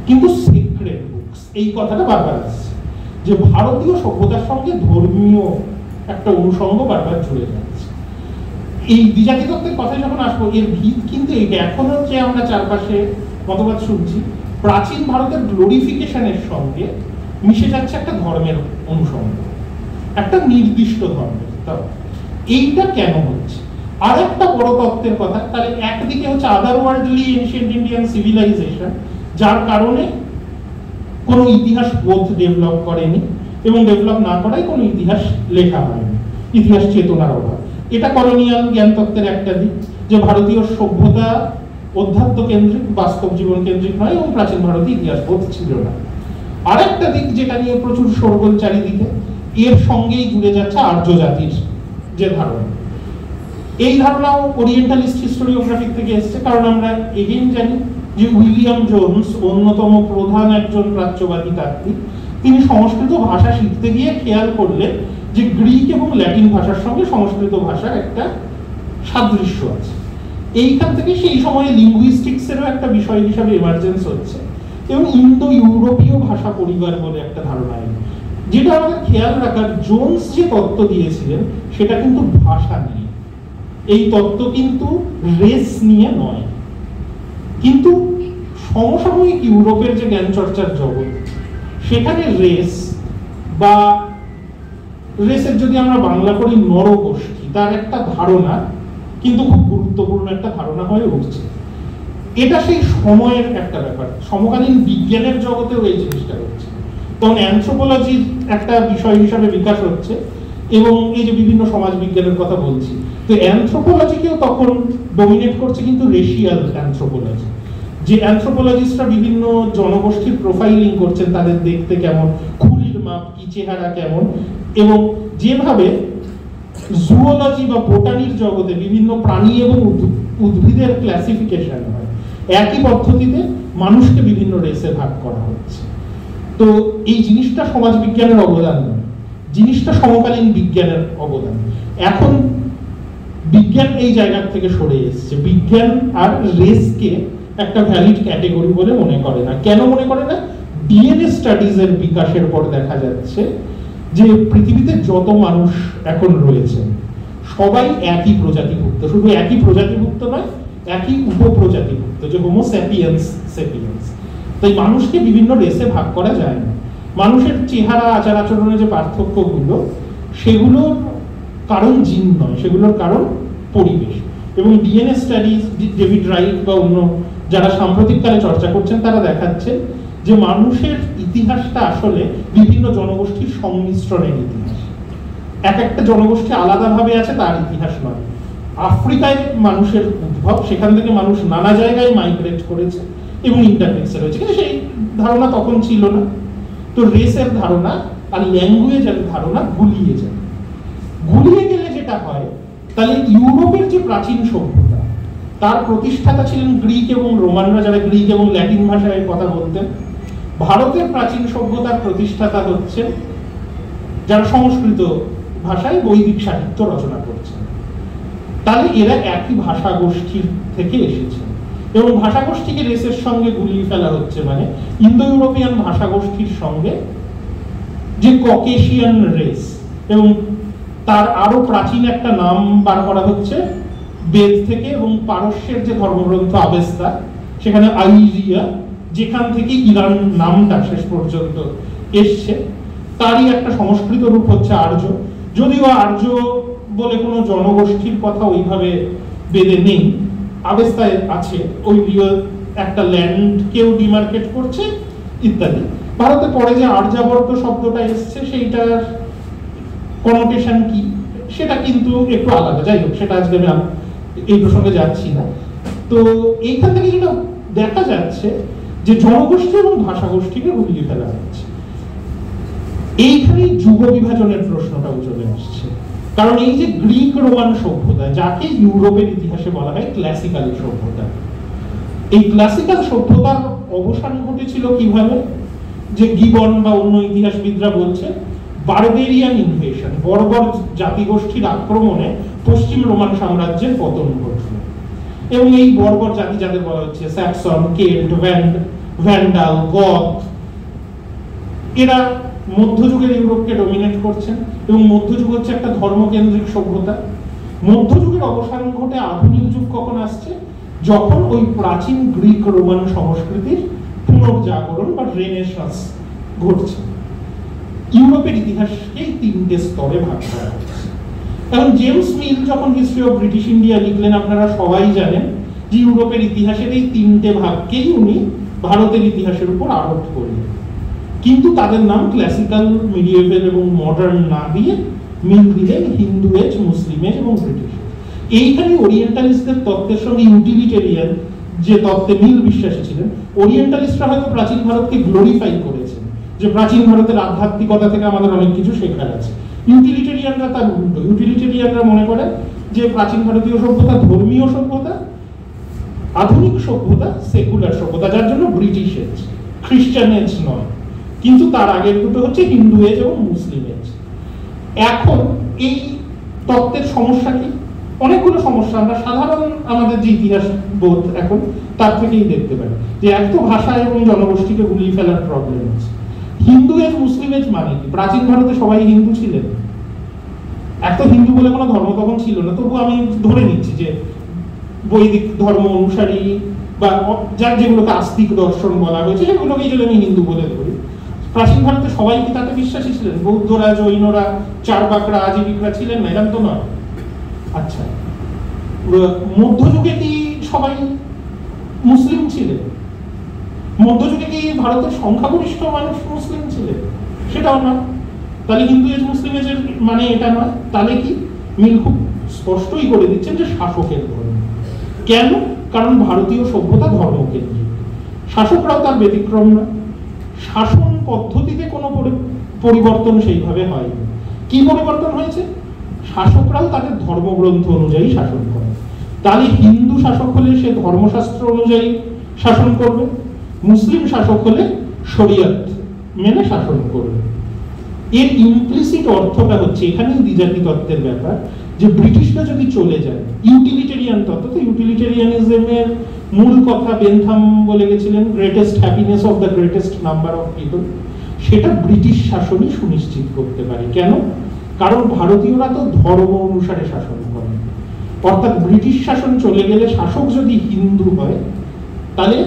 কিন্তু সিক্রেট বুকস এই কথাটা বারবার আসছে যে ভারতীয় সভ্যতার সঙ্গে ধর্মীয় একটা অনুষঙ্গ বারবার জুড়ে যাচ্ছে। এই দ্বিজাতি তত্ত্বের কথা যখন আসবো, এর ভিত কিন্তু এইটা, এখনো যে আমরা চারপাশে মতবাদ শুনছি, প্রাচীন ভারতের গ্লোরিফিকেশনের সঙ্গে মিশে যাচ্ছে একটা ধর্মের অনুষঙ্গ, একটা নির্দিষ্ট ধর্মের। এইটা কেন হচ্ছে? আর একটা বড় তত্ত্বের কথা, তাহলে একদিকে হচ্ছে আদার ওয়ার্ল্ডলি এনশিয়েন্ট ইন্ডিয়ান সিভিলাইজেশন, যার কারণে কোনো ইতিহাস বোধ ডেভেলপ করেনি এবং ডেভেলপ না করায় কোনো ইতিহাস লেখা হয়নি, ইতিহাস চেতনার অভাব। এটা কলোনিয়াল জ্ঞান তত্ত্বের একটা দিক, যে ভারতীয় সভ্যতা অধ্যাত্ম কেন্দ্রিক, বাস্তব জীবন কেন্দ্রিক নয়, এবং প্রাচীন ভারতে ইতিহাস বোধ ছিল না। আর একটা দিক যেটা নিয়ে প্রচুর শোরগোল চারিদিকে, এর সঙ্গেই জুড়ে যাচ্ছে আর্য জাতির যে ধারণা। এই ধারণাও ওরিয়েন্টালিস্ট হিস্টোরিওগ্রাফি থেকে এসেছে, কারণ আমরা এগেইন জানি যে উইলিয়াম জোনস অন্যতম প্রধান একজন প্রাচ্যবাদী তাত্ত্বিক, তিনি সংস্কৃত ভাষা শিখতে গিয়ে খেয়াল করলেন যে গ্রিক এবং ল্যাটিন ভাষার সঙ্গে সংস্কৃত ভাষার একটা সাদৃশ্য আছে। এইখান থেকে সেই সময়ে লিঙ্গুইস্টিক্সেরও একটা বিষয় হিসাবে এমার্জেন্স হচ্ছে, এবং ইন্দো ইউরোপীয় ভাষা পরিবার বলে একটা ধারণা এলো। যেটা আমাদের খেয়াল রাখার, জোনস যে তত্ত্ব দিয়েছিলেন সেটা কিন্তু ভাষা নিয়ে, এই তত্ত্ব কিন্তু রেস নিয়ে নয়। কিন্তু সমসাময়িক ইউরোপের যে জ্ঞান চর্চার জগৎ, সেখানে রেস বা রেসের যদি আমরা বাংলা করি নরগোষ্ঠী, তার একটা ধারণা কিন্তু খুব গুরুত্বপূর্ণ একটা ধারণা হয়ে উঠছে। এটা সেই সময়ের একটা ব্যাপার, সমকালীন বিজ্ঞানের জগতেও এই জিনিসটা হচ্ছে। তখন অ্যানথ্রোপোলজির একটা বিষয় হিসাবে বিকাশ হচ্ছে, এবং এই যে বিভিন্ন সমাজ বিজ্ঞানের কথা বলছি, তো অ্যানথ্রোপোলজিকেও তখন ডমিনেট করছে কিন্তু রেশিয়াল অ্যানথ্রোপোলজি, যে অ্যানথ্রোপোলজিস্টরা বিভিন্ন জনগোষ্ঠীর প্রোফাইলিং করছেন, তাদের দেখতে কেমন, খুলির মাপ কি, চেহারা কেমন, এবং যেভাবে জুওলজি বা বোটানির জগতে বিভিন্ন প্রাণী এবং উদ্ভিদের ক্লাসিফিকেশন হয়, একই পদ্ধতিতে মানুষকে বিভিন্ন রেসে ভাগ করা হচ্ছে। তো এই জিনিসটা সমাজ বিজ্ঞানের অবদান নয়, জিনিসটা সমকালীন বিজ্ঞানের অবদান। এখন বিজ্ঞান এই জায়গা থেকে সরে এসেছে, বিজ্ঞান আর রেসকে একটা ভ্যালিড ক্যাটেগরি বলে মনে করে না। কেন মনে করে না? ডিএনএ স্টাডিজ এর বিকাশের পর দেখা যাচ্ছে যে পৃথিবীতে যত মানুষ এখন রয়েছে সবাই একই প্রজাতিভুক্ত, শুধু একই প্রজাতিভুক্ত নয়, একই উপপ্রজাতিভুক্ত, যে হোমো স্যাপিয়েন্স সেপিয়েন্স। তাই মানুষকে বিভিন্ন রেসে ভাগ করা যায় না। মানুষের চেহারা, আচার আচরণের যে পার্থক্যগুলো, সেগুলোর কারণ জিন নয়, সেগুলোর কারণ পরিবেশ। এবং ডিএনএ স্টাডিজ, ডেভিড রাইট বা অন্য যারা সাম্প্রতিককালে চর্চা করছেন, তারা দেখাচ্ছেন যে মানুষের ইতিহাসটা আসলে বিভিন্ন জনগোষ্ঠীর সংমিশ্রণের ইতিহাস। এক একটা জনগোষ্ঠী আলাদাভাবে আছে, তার ইতিহাস নয়। আফ্রিকায় মানুষের উদ্ভব, সেখান থেকে মানুষ নানা জায়গায় মাইগ্রেট করেছে এবং ইন্টারমিক্সে রয়েছে, কিন্তু সেই ধারণা তখন ছিল না। তো রেসের ধারণা আর ল্যাঙ্গুয়েজের ধারণা গুলিয়ে যায়। গুলিয়ে গেলে যেটা হয়, তাহলে ইউরোপের যে প্রাচীন সভ্যতা, তার প্রতিষ্ঠাতা ছিলেন গ্রিক এবং রোমানরা, যারা গ্রিক এবং ল্যাটিন ভাষায় কথা বলতেন। ভারতের প্রাচীন সভ্যতার প্রতিষ্ঠাতা হচ্ছেন যারা সংস্কৃত ভাষায় বৈদিক সাহিত্য রচনা করছেন। তাহলে এরা একই ভাষা গোষ্ঠীর থেকে এসেছে, এবং ভাষাগোষ্ঠীকে রেসের সঙ্গে গুলিয়ে ফেলা হচ্ছে, মানে ইন্দো ইউরোপিয়ান ভাষাগোষ্ঠীর সঙ্গে যে ককেশিয়ান রেস, এবং তার আরো প্রাচীন একটা নাম বার করা হচ্ছে বেদ থেকে, এবং পারস্যের যে ধর্মগ্রন্থ আবেস্তা সেখানে আইরিয়া, যেখান থেকে ইরান নামটা শেষ পর্যন্ত এসছে, তারই একটা সংস্কৃত রূপ হচ্ছে আর্য। যদিও আর্য বলে কোনো জনগোষ্ঠীর কথা ওইভাবে বেদে নেই, আবেস্তায় আছে, ওই একটা ল্যান্ডকেও ডিমার্কেট করছে ইত্যাদি। ভারতে পরে যে আর্যাবর্ত শব্দটা এসছে সেইটার কনোটেশন কি সেটা কিন্তু একটু আলাদা, যাই হোক সেটা আজকে আমি এই প্রসঙ্গে যাচ্ছি না। তো এইখান থেকে যেটা দেখা যাচ্ছে যে জনগোষ্ঠী এবং ভাষাগোষ্ঠীকে গুলিয়ে ফেলা হচ্ছে। এইখানে যুগ বিভাজনের প্রশ্নটাও চলে আসছে, কারণ এই যে গ্রিক রোমান সভ্যতা, যাকে ইউরোপের ইতিহাসে বলা হয় ক্লাসিক্যাল সভ্যতা, এই ক্লাসিক্যাল সভ্যতার অবসান ঘটেছিল কিভাবে? যে গিবন বা অন্য ইতিহাসবিদরা বলছে বারবেরিয়ান ইনভেশন, বর্বর জাতিগোষ্ঠীর আক্রমণে পশ্চিম রোমান সাম্রাজ্যের পতন ঘটল। এবং এই বর্বর জাতি যাদের বলা হচ্ছে স্যাক্সন, কেল্ট, ভ্যান্ডাল, গথ, এরা মধ্যযুগের ইউরোপকে ডমিনেট করছেন, এবং মধ্যযুগ হচ্ছে একটা ধর্মকেন্দ্রিক সভ্যতা। মধ্যযুগের অবসান ঘটে আধুনিক যুগ কখন আসছে? যখন ওই প্রাচীন গ্রিক রোমান সংস্কৃতির পুনর্জাগরণ বা রেনেসাঁস ঘটছে। ইউরোপের ইতিহাসকে তিনটে স্তরে ভাগ করা হচ্ছে। এখন জেমস মিল যখন হিস্ট্রি অফ ব্রিটিশ ইন্ডিয়া লিখলেন, আপনারা সবাই জানেন যে ইউরোপের ইতিহাসের এই তিনটে ভাগকেই উনি ভারতের ইতিহাসের উপর আরোপ করলেন, কিন্তু তাদের নাম ক্লাসিক্যাল, মিডিয়েভেল এবং মডার্ন না দিয়ে মিল দিলেন হিন্দু এজ, মুসলিম এজ এবং ব্রিটিশ। এইখানে ওরিয়েন্টালিস্টদের তত্ত্বের সঙ্গে ইউটিলিটেরিয়ান যে তত্ত্বে মিল বিশ্বাসী ছিলেন, ওরিয়েন্টালিস্টরা হয়তো প্রাচীন ভারতকে গ্লোরিফাই করেছেন, যে প্রাচীন ভারতের আধ্যাত্মিকতা থেকে আমাদের অনেক কিছু শেখার আছে। ইউটিলিটেরিয়ানরা তার উল্টো, ইউটিলিটেরিয়ানরা মনে করেন যে প্রাচীন ভারতীয় সভ্যতা ধর্মীয় সভ্যতা, আধুনিক সভ্যতা সেকুলার সভ্যতা, যার জন্য ব্রিটিশ এজ, খ্রিস্টান এজ নয়। কিন্তু তার আগের দুটো হচ্ছে হিন্দু এজ এবং মুসলিম এজ। এখন এই তত্ত্বের সমস্যা কি? অনেকগুলো সমস্যা আমরা সাধারণ আমাদের যে ইতিহাস বোধ এখন তার থেকেই দেখতে পাই, যে এক তো ভাষা এবং জনগোষ্ঠীকে গুলিয়ে ফেলার প্রবলেম আছে। হিন্দু এজ, মুসলিম এজ মানে কি? প্রাচীন ভারতে সবাই হিন্দু ছিলেন, এক তো হিন্দু বলে কোনো ধর্ম তখন ছিল না, তবু আমি ধরে নিচ্ছি যে বৈদিক ধর্ম অনুসারী বা যার যেগুলোকে আস্তিক দর্শন বলা হয়েছে সেগুলোকেই যদি আমি হিন্দু বলে ধরি। প্রাচীন ভারতে সবাই কি তাতে বিশ্বাসী ছিলেন? বৌদ্ধরা, জৈনরা, চারবাকরা, আজীবিকরা ছিলেন না? এরকম তো নয়। আচ্ছা, মধ্যযুগে কি সবাই মুসলিম ছিলেন? মধ্যযুগে কি ভারতের সংখ্যাগরিষ্ঠ মানুষ মুসলিম ছিলেন? সেটাও না। তাহলে হিন্দু এজ, মুসলিম এজের মানে এটা নয়। তাহলে কি? মিল খুব স্পষ্টই করে দিচ্ছেন যে শাসকের ধর্ম। কেন? কারণ ভারতীয় সভ্যতা ধর্মকেন্দ্রিক, শাসকরাও তার ব্যতিক্রম না। শাসন পদ্ধতিতে কোনো পরিবর্তন সেইভাবে হয়নি। কি পরিবর্তন হয়েছে? শাসকরাও তাদের ধর্মগ্রন্থ অনুযায়ী শাসন করে। তাহলে হিন্দু শাসক হলে সে ধর্মশাস্ত্র অনুযায়ী শাসন করবে, মুসলিম শাসক হলে শরিয়ত মেনে শাসন করবে। এর ইমপ্লিসিট অর্থটা হচ্ছে, এখানেই দ্বিজাতি তত্ত্বের ব্যাপার, যে ব্রিটিশরা যদি চলে যায়, ইউটিলিটেরিয়ান তত্ত্ব, তো ইউটিলিটেরিয়ানিজমের মূল কথা বেনথাম বলে গেছিলেন, greatest happiness of the greatest number of people, সেটা ব্রিটিশ শাসনই সুনিশ্চিত করতে পারে। কেন? কারণ ভারতীয়রা তো ধর্ম অনুসারে শাসন করে, অর্থাৎ ব্রিটিশ শাসন চলে গেলে শাসক যদি হিন্দু হয় তাহলে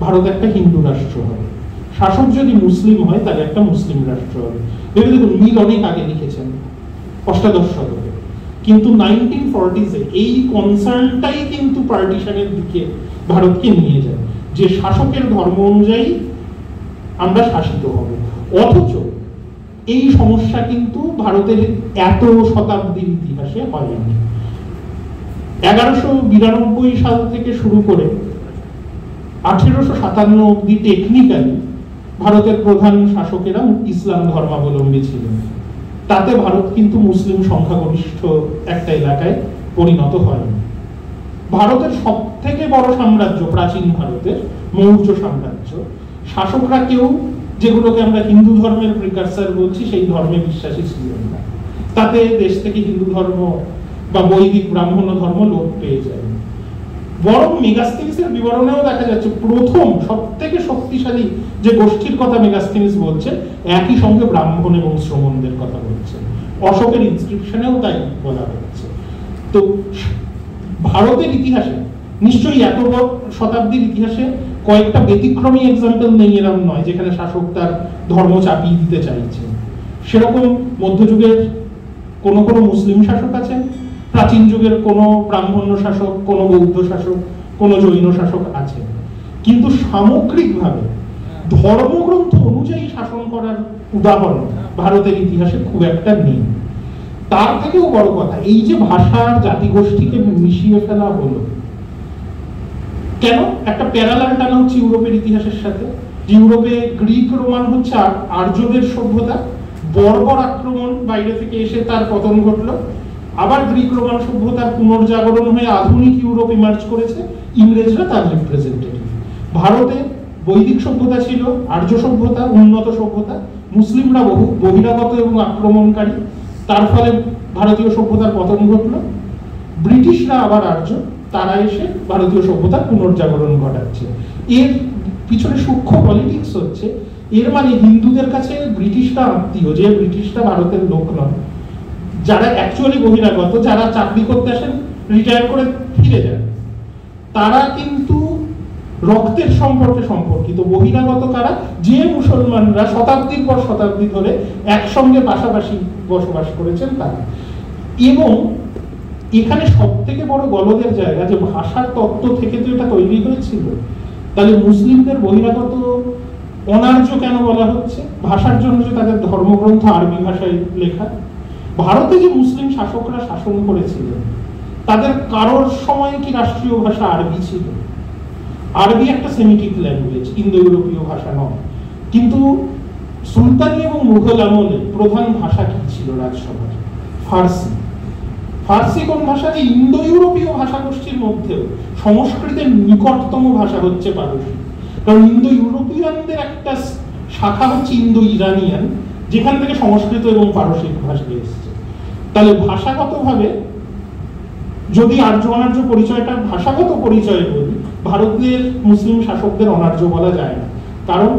ভারত একটা হিন্দু রাষ্ট্র হবে, শাসক যদি মুসলিম হয় তাহলে একটা মুসলিম রাষ্ট্র হবে। ভেবে দেখুন, মিল অনেক আগে লিখেছেন, অষ্টাদশ শতকে, কিন্তু 1940s এই কনসার্নটাই কিন্তু পার্টিশনের দিকে ভারতকে নিয়ে যায়, যে শাসকের ধর্ম অনুযায়ী আমরা শাসিত হব। অথচ এই সমস্যা কিন্তু ভারতের এত শতাব্দীর ইতিহাসে হয়নি। 1192 সাল থেকে শুরু করে 1857 অব্দি টেকনিক্যালি ভারতের প্রধান শাসকেরা ইসলাম ধর্মাবলম্বী ছিলেন। তাতে ভারত কিন্তু মুসলিম সংখ্যাগরিষ্ঠ একটা এলাকায় পরিণত হয়নি। ভারতের সব থেকে বড় সাম্রাজ্য, প্রাচীন ভারতের মৌর্য সাম্রাজ্য, শাসকরা কেউ যেগুলোকে আমরা হিন্দু ধর্মের প্রিকারসার বলছি সেই ধর্মে বিশ্বাসী ছিলেন না। তাতে দেশ থেকে হিন্দু ধর্ম বা বৈদিক ব্রাহ্মণ ধর্ম লোপ পেয়ে যায়। বরং মেগাস্থিনিসের বিবরণেও দেখা যাচ্ছে প্রথম সব থেকে শক্তিশালী যে গোষ্ঠীর কথা মেগাস্থিনিস বলছে, একই সঙ্গে ব্রাহ্মণ এবং শ্রমণদের কথা বলছে। অশোকের ইনস্ক্রিপশনেও তাই বলা হচ্ছে। তো ভারতের ইতিহাসে নিশ্চয়ই এত শতাব্দীর ইতিহাসে কয়েকটা ব্যতিক্রমী এক্সাম্পল নেই এরকম নয় যেখানে শাসক তার ধর্ম চাপিয়ে দিতে চাইছে। সেরকম মধ্যযুগের কোনো কোনো মুসলিম শাসক আছেন, প্রাচীন যুগের কোনো ব্রাহ্মণ্য শাসক, কোনো বৌদ্ধ শাসক, কোনো জৈন শাসক আছেন, কিন্তু সামগ্রিকভাবে ধর্মগ্রন্থ অনুযায়ী শাসন করার উদাহরণ ভারতের ইতিহাসে খুব একটা নেই। তার থেকেও বড় কথা, এই যে ভাষার জাতিগোষ্ঠীকে মিশিয়ে ফেলা হলো, কেন একটা প্যারালাল টানা হচ্ছে ইউরোপের ইতিহাসের সাথে। ইউরোপে গ্রিক রোমান হচ্ছে আর্যদের সভ্যতা, বর্বর আক্রমণ বাইরে থেকে এসে তার পতন ঘটলো, আবার গ্রিক রোমান সভ্যতার পুনর্জাগরণ হয়ে আধুনিক ইউরোপ ইমার্জ করেছে, ইংরেজরা তার রিপ্রেজেন্টেটিভ। ভারতে বৈদিক সভ্যতা ছিল, আর্য সভ্যতা, উন্নত সভ্যতা, মুসলিমরা বহু বহিরাগত এবং আক্রমণকারী, তার ফলে ভারতীয় সভ্যতার পতন ঘটল। ব্রিটিশরা আবার আর্য, তারা এসে ভারতীয় সভ্যতার পুনর্জাগরণ ঘটাচ্ছে। এর পিছনে সূক্ষ্ম পলিটিক্স হচ্ছে, এর মানে হিন্দুদের কাছে ব্রিটিশরা আত্মীয়, যে ব্রিটিশরা ভারতের লোক নয়, যারা অ্যাকচুয়ালি বহিরাগত, যারা চাকরি করতে আসেন রিটায়ার করে ফিরে যান, তারা কিন্তু রক্তের সম্পর্কে সম্পর্কিত। বহিরাগত কারা? যে মুসলমানরা শতাব্দীর পর শতাব্দী ধরে একসঙ্গে পাশাপাশি বসবাস করেছেন তারা। এবং এখানে সব থেকে বড় গলদের জায়গা যে ভাষার তত্ত্ব থেকে তো এটা তৈরি হয়েছিল, তাহলে মুসলিমদের বহিরাগত অনার্য কেন বলা হচ্ছে? ভাষার জন্য যে তাদের ধর্মগ্রন্থ আরবি ভাষায় লেখা। ভারতে যে মুসলিম শাসকরা শাসন করেছিলেন তাদের কারোর সময় কি রাষ্ট্রীয় ভাষা আরবি ছিল? আরবি একটা সেমিটিক ল্যাঙ্গুয়েজ, ইন্দো ইউরোপীয় ভাষা নয়। কিন্তু সুলতানি এবং মুঘল আমলে প্রধান ভাষা কি ছিল রাজসভার? ফার্সি। ফার্সি কোন ভাষা? যে ইন্দো ইউরোপীয় ভাষা গোষ্ঠীর মধ্যেও সংস্কৃতের নিকটতম ভাষা হচ্ছে পারসি। কারণ ইন্দো ইউরোপিয়ানদের একটা শাখা হচ্ছে ইন্দো ইরানিয়ান, যেখান থেকে সংস্কৃত এবং পারসিক ভাষা এসেছে। তাহলে ভাষাগতভাবে যদি আর্য অনার্য পরিচয়টা ভাষাগত পরিচয় বলি, ভারতের মুসলিম শাসকদের অনার্য বলা যায় না, কারণ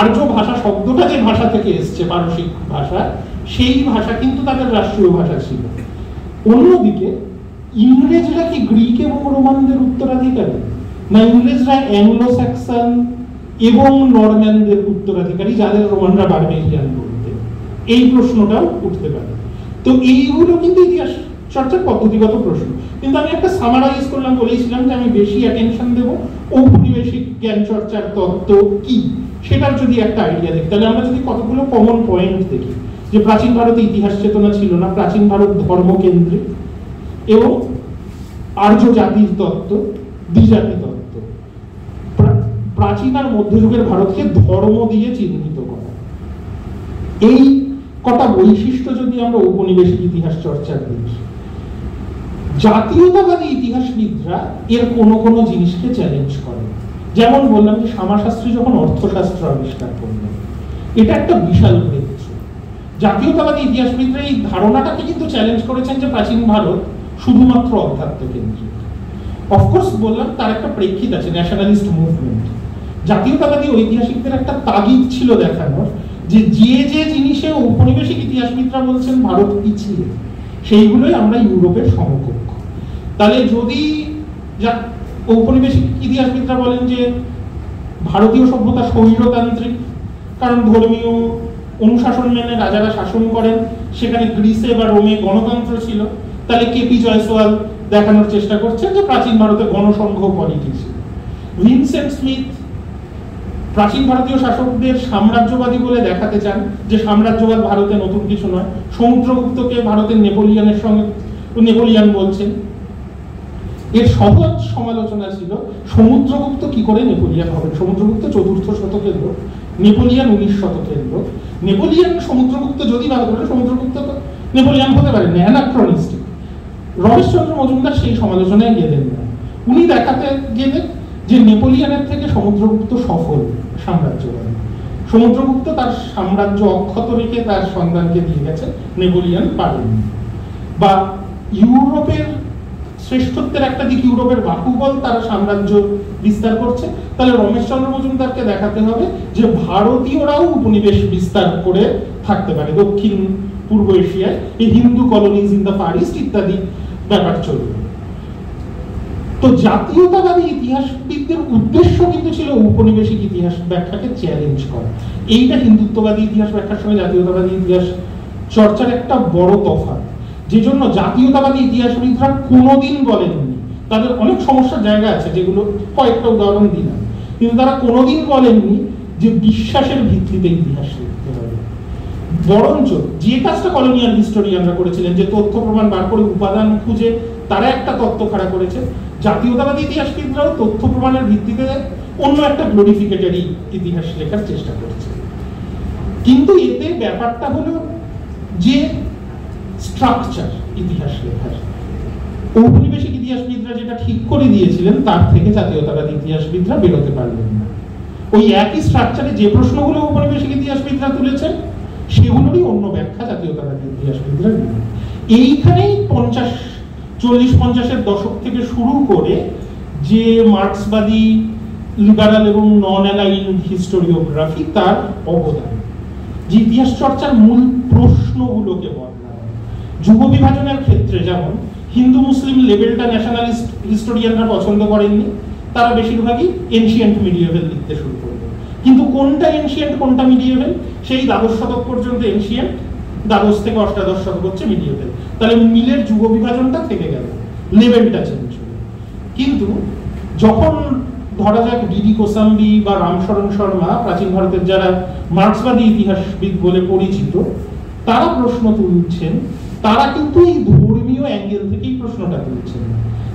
আর্য ভাষা শব্দটা যে ভাষা থেকে এসছে, পারসিক ভাষা, সেই ভাষা কিন্তু তাদের রাষ্ট্রীয় ভাষা ছিল। অন্যদিকে ইংরেজরা কি গ্রিক এবং রোমানদের উত্তরাধিকারী, না ইংরেজরা অ্যাংলো স্যাক্সন এবং নরম্যানদের উত্তরাধিকারী, যাদের রোমানরা বারবেরিয়ান বলতে? এই প্রশ্নটাও উঠতে পারে। তো এইগুলো কিন্তু ইতিহাস চর্চার পদ্ধতিগত প্রশ্ন। কিন্তু আমি একটা সামারাইজ করলাম, বলেছিলাম যে আমি বেশি অ্যাটেনশন দেব ঔপনিবেশিক জ্ঞান চর্চার তত্ত্ব কি সেটার যদি একটা আইডিয়া দেখি, তাহলে আমরা যদি কতগুলো কমন পয়েন্ট দেখি, যে প্রাচীন ভারতে ইতিহাস চেতনা ছিল না, প্রাচীন ভারত ধর্মকেন্দ্রিক, এবং আর্য জাতির তত্ত্ব, দ্বিজাতি তত্ত্ব, প্রাচীন আর মধ্যযুগের ভারতকে ধর্ম দিয়ে চিহ্নিত করা, এই কটা বৈশিষ্ট্য যদি আমরা ঔপনিবেশিক ইতিহাস চর্চার দিই, জাতীয়তাবাদী ইতিহাসবিদরা এর কোনো কোনো জিনিসকে চ্যালেঞ্জ করে। যেমন বললাম যে সমাজশাস্ত্রী যখন অর্থশাস্ত্র আবিষ্কার করলেন, এটা একটা বিশাল ব্রেকথ্রু। জাতীয়তাবাদী ইতিহাসবিদরা এই ধারণাটাকে কিন্তু চ্যালেঞ্জ করেছেন যে প্রাচীন ভারত শুধুমাত্র অধ্যাত্ম কেন্দ্রিক। অফকোর্স বললাম তার একটা প্রেক্ষিত আছে, ন্যাশনালিস্ট মুভমেন্ট। জাতীয়তাবাদী ঐতিহাসিকদের একটা তাগিদ ছিল দেখানোর যে যে জিনিসে ঔপনিবেশিক ইতিহাসবিদরা বলছেন ভারত পিছিয়ে, সেইগুলোই আমরা ইউরোপের সমকক্ষ। তাহলে যদি ঔপনিবেশিক ইতিহাসবিদরা বলেন যে ভারতীয় সভ্যতা স্বৈরতান্ত্রিক, কারণ ধর্মীয় অনুশাসন মেনে রাজারা শাসন করেন, সেখানে গ্রিসে বা রোমে গণতন্ত্র ছিল, তাহলে কেপি জয়সওয়াল দেখানোর চেষ্টা করছেন যে প্রাচীন ভারতে গণসংঘ পলিটি ছিল। ভিনসেন্ট স্মিথ প্রাচীন ভারতীয় শাসকদের সাম্রাজ্যবাদী বলে দেখাতে চান যে সাম্রাজ্যবাদ ভারতে নতুন কিছু নয়। সমুদ্রগুপ্তকে ভারতের নেপোলিয়নের সঙ্গে নেপোলিয়ন বলছেন। এর সহজ সমালোচনা ছিল সমুদ্রগুপ্ত কি করে নেপোলিয়ন হবেন। সমুদ্রগুপ্ত 4th শতকের লোক, নেপোলিয়ন 19 শতকের লোক। নেপোলিয়ন সমুদ্রগুপ্ত যদি ভালো করে, সমুদ্রগুপ্ত তো নেপোলিয়ন হতে পারেন না, অ্যানাক্রনিস্টিক। রমেশচন্দ্র মজুমদার সেই সমালোচনায় গেলেন না। উনি দেখাতে গেলেন যে নেপোলিয়নের থেকে সমুদ্রগুপ্ত সফল সাম্রাজ্যবাদী। সমুদ্রগুপ্ত তার সাম্রাজ্য অক্ষত রেখে তার সন্তানকে দিয়ে গেছে, নেপোলিয়ন পারেননি। বা ইউরোপের শ্রেষ্ঠত্বের একটা দিক ইউরোপের বাহুবল, তারা সাম্রাজ্য বিস্তার করছে, তাহলে রমেশচন্দ্র মজুমদারকে দেখাতে হবে যে ভারতীয়রাও উপনিবেশ বিস্তার করে থাকতে পারে দক্ষিণ পূর্ব এশিয়ায়, এই Hindu colonies in the Far East ইত্যাদি ব্যাপার চলবে। তো জাতীয়তাবাদী ইতিহাসবিদদের উদ্দেশ্য কিন্তু ছিল ঔপনিবেশিক ইতিহাস ব্যাখ্যাকে চ্যালেঞ্জ করা। এইটা হিন্দুত্ববাদী ইতিহাস ব্যাখ্যার সঙ্গে জাতীয়তাবাদী ইতিহাস চর্চার একটা বড় তফাৎ, যে জন্য জাতীয়তাবাদী ইতিহাসবিদরা কোনোদিন বলেননি, তাদের অনেক সমস্যার জায়গা আছে যেগুলো কয়েকটা উদাহরণ দিলাম, কিন্তু তারা কোনোদিন বলেননি যে বিশ্বাসের ভিত্তিতে ইতিহাস লিখতে হবে। বরঞ্চ যে কাজটা কলোনিয়াল হিস্টোরিয়ানরা করেছিলেন, যে তথ্য প্রমাণ বার করে উপাদান খুঁজে তারা একটা তত্ত্ব খাড়া করেছে, জাতীয়তাবাদী ইতিহাসবিদরাও তথ্য প্রমাণের ভিত্তিতে অন্য একটা গ্লোরিফিকেটরি ইতিহাস লেখার চেষ্টা করছে। কিন্তু এতে ব্যাপারটা হলো যে স্ট্রাকচার ইতিহাস লেখার, ঔপনিবেশিক ইতিহাসবিদরা যেটা ঠিক করে দিয়েছিলেন তার থেকে জাতীয়তাবাদী ইতিহাসবিদরা বেরোতে পারলেন না। ওই একই স্ট্রাকচারে যে প্রশ্নগুলো ঔপনিবেশিক ইতিহাসবিদরা তুলেছেন সেগুলোরই অন্য ব্যাখ্যা জাতীয়তাবাদী ইতিহাসবিদরা দিলেন। এইখানেই 40-50-এর দশক থেকে শুরু করে যে মার্ক্সবাদী, লিবারাল এবং নন অ্যালাইন্ড হিস্টোরিওগ্রাফি তার অবদান, যে ইতিহাস চর্চার মূল প্রশ্নগুলোকে বদলানো। যুগ বিভাজনের ক্ষেত্রে যেমন হিন্দু মুসলিম লেভেলটা ন্যাশনালিস্ট হিস্টোরিয়ানরা পছন্দ করেননি, তারা বেশিরভাগই এনশিয়েন্ট মিডিয়েভেল লিখতে শুরু করবে। কিন্তু কোনটা এনশিয়েন্ট কোনটা মিডিয়েভেল, সেই দ্বাদশ শতক পর্যন্ত এনশিয়েন্ট, দ্বাদশ থেকে অষ্টাদশ শতক হচ্ছে মিডিয়েভেল। তাহলে মিলের যুগ বিভাজনটা থেকে গেল, লেভেলটা চেঞ্জ হলো। কিন্তু যখন ধরা যাক ডিডি কোসাম্বি বা রামশরণ শর্মা, প্রাচীন ভারতের যারা মার্ক্সবাদী ইতিহাসবিদ বলে পরিচিত, তারা প্রশ্ন তুলছেন, তারা কিন্তু এই ধর্মীয় অ্যাঙ্গেল থেকেই প্রশ্নটা তুলছেন।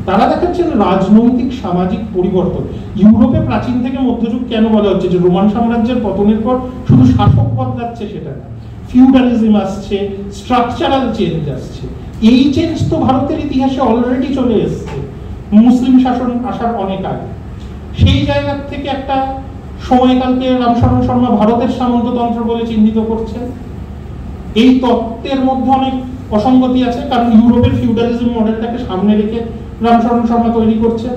তারা দেখাচ্ছেন রাজনৈতিক সামাজিক পরিবর্তন। ইউরোপে প্রাচীন থেকে মধ্যযুগ কেন বলা হচ্ছে, যে রোমান সাম্রাজ্যের পতনের পর শুধু শাসক বদলাচ্ছে সেটা না, ফিউডালিজম আসছে, স্ট্রাকচারাল চেঞ্জ আসছে। এই চেঞ্জ তো ভারতের ইতিহাসে অলরেডি চলে এসছে মুসলিম শাসন আসার অনেক আগে। সেই জায়গা থেকে একটা সময়কালকে রামশরণ শর্মা ভারতের সামন্ততন্ত্র বলে চিহ্নিত করছেন। এই তত্ত্বের মধ্যে অনেক অসঙ্গতি আছে, কারণ ইউরোপের ফিউডালিজম মডেলটাকে সামনে রেখে রামশরণ শর্মা তৈরি করছেন।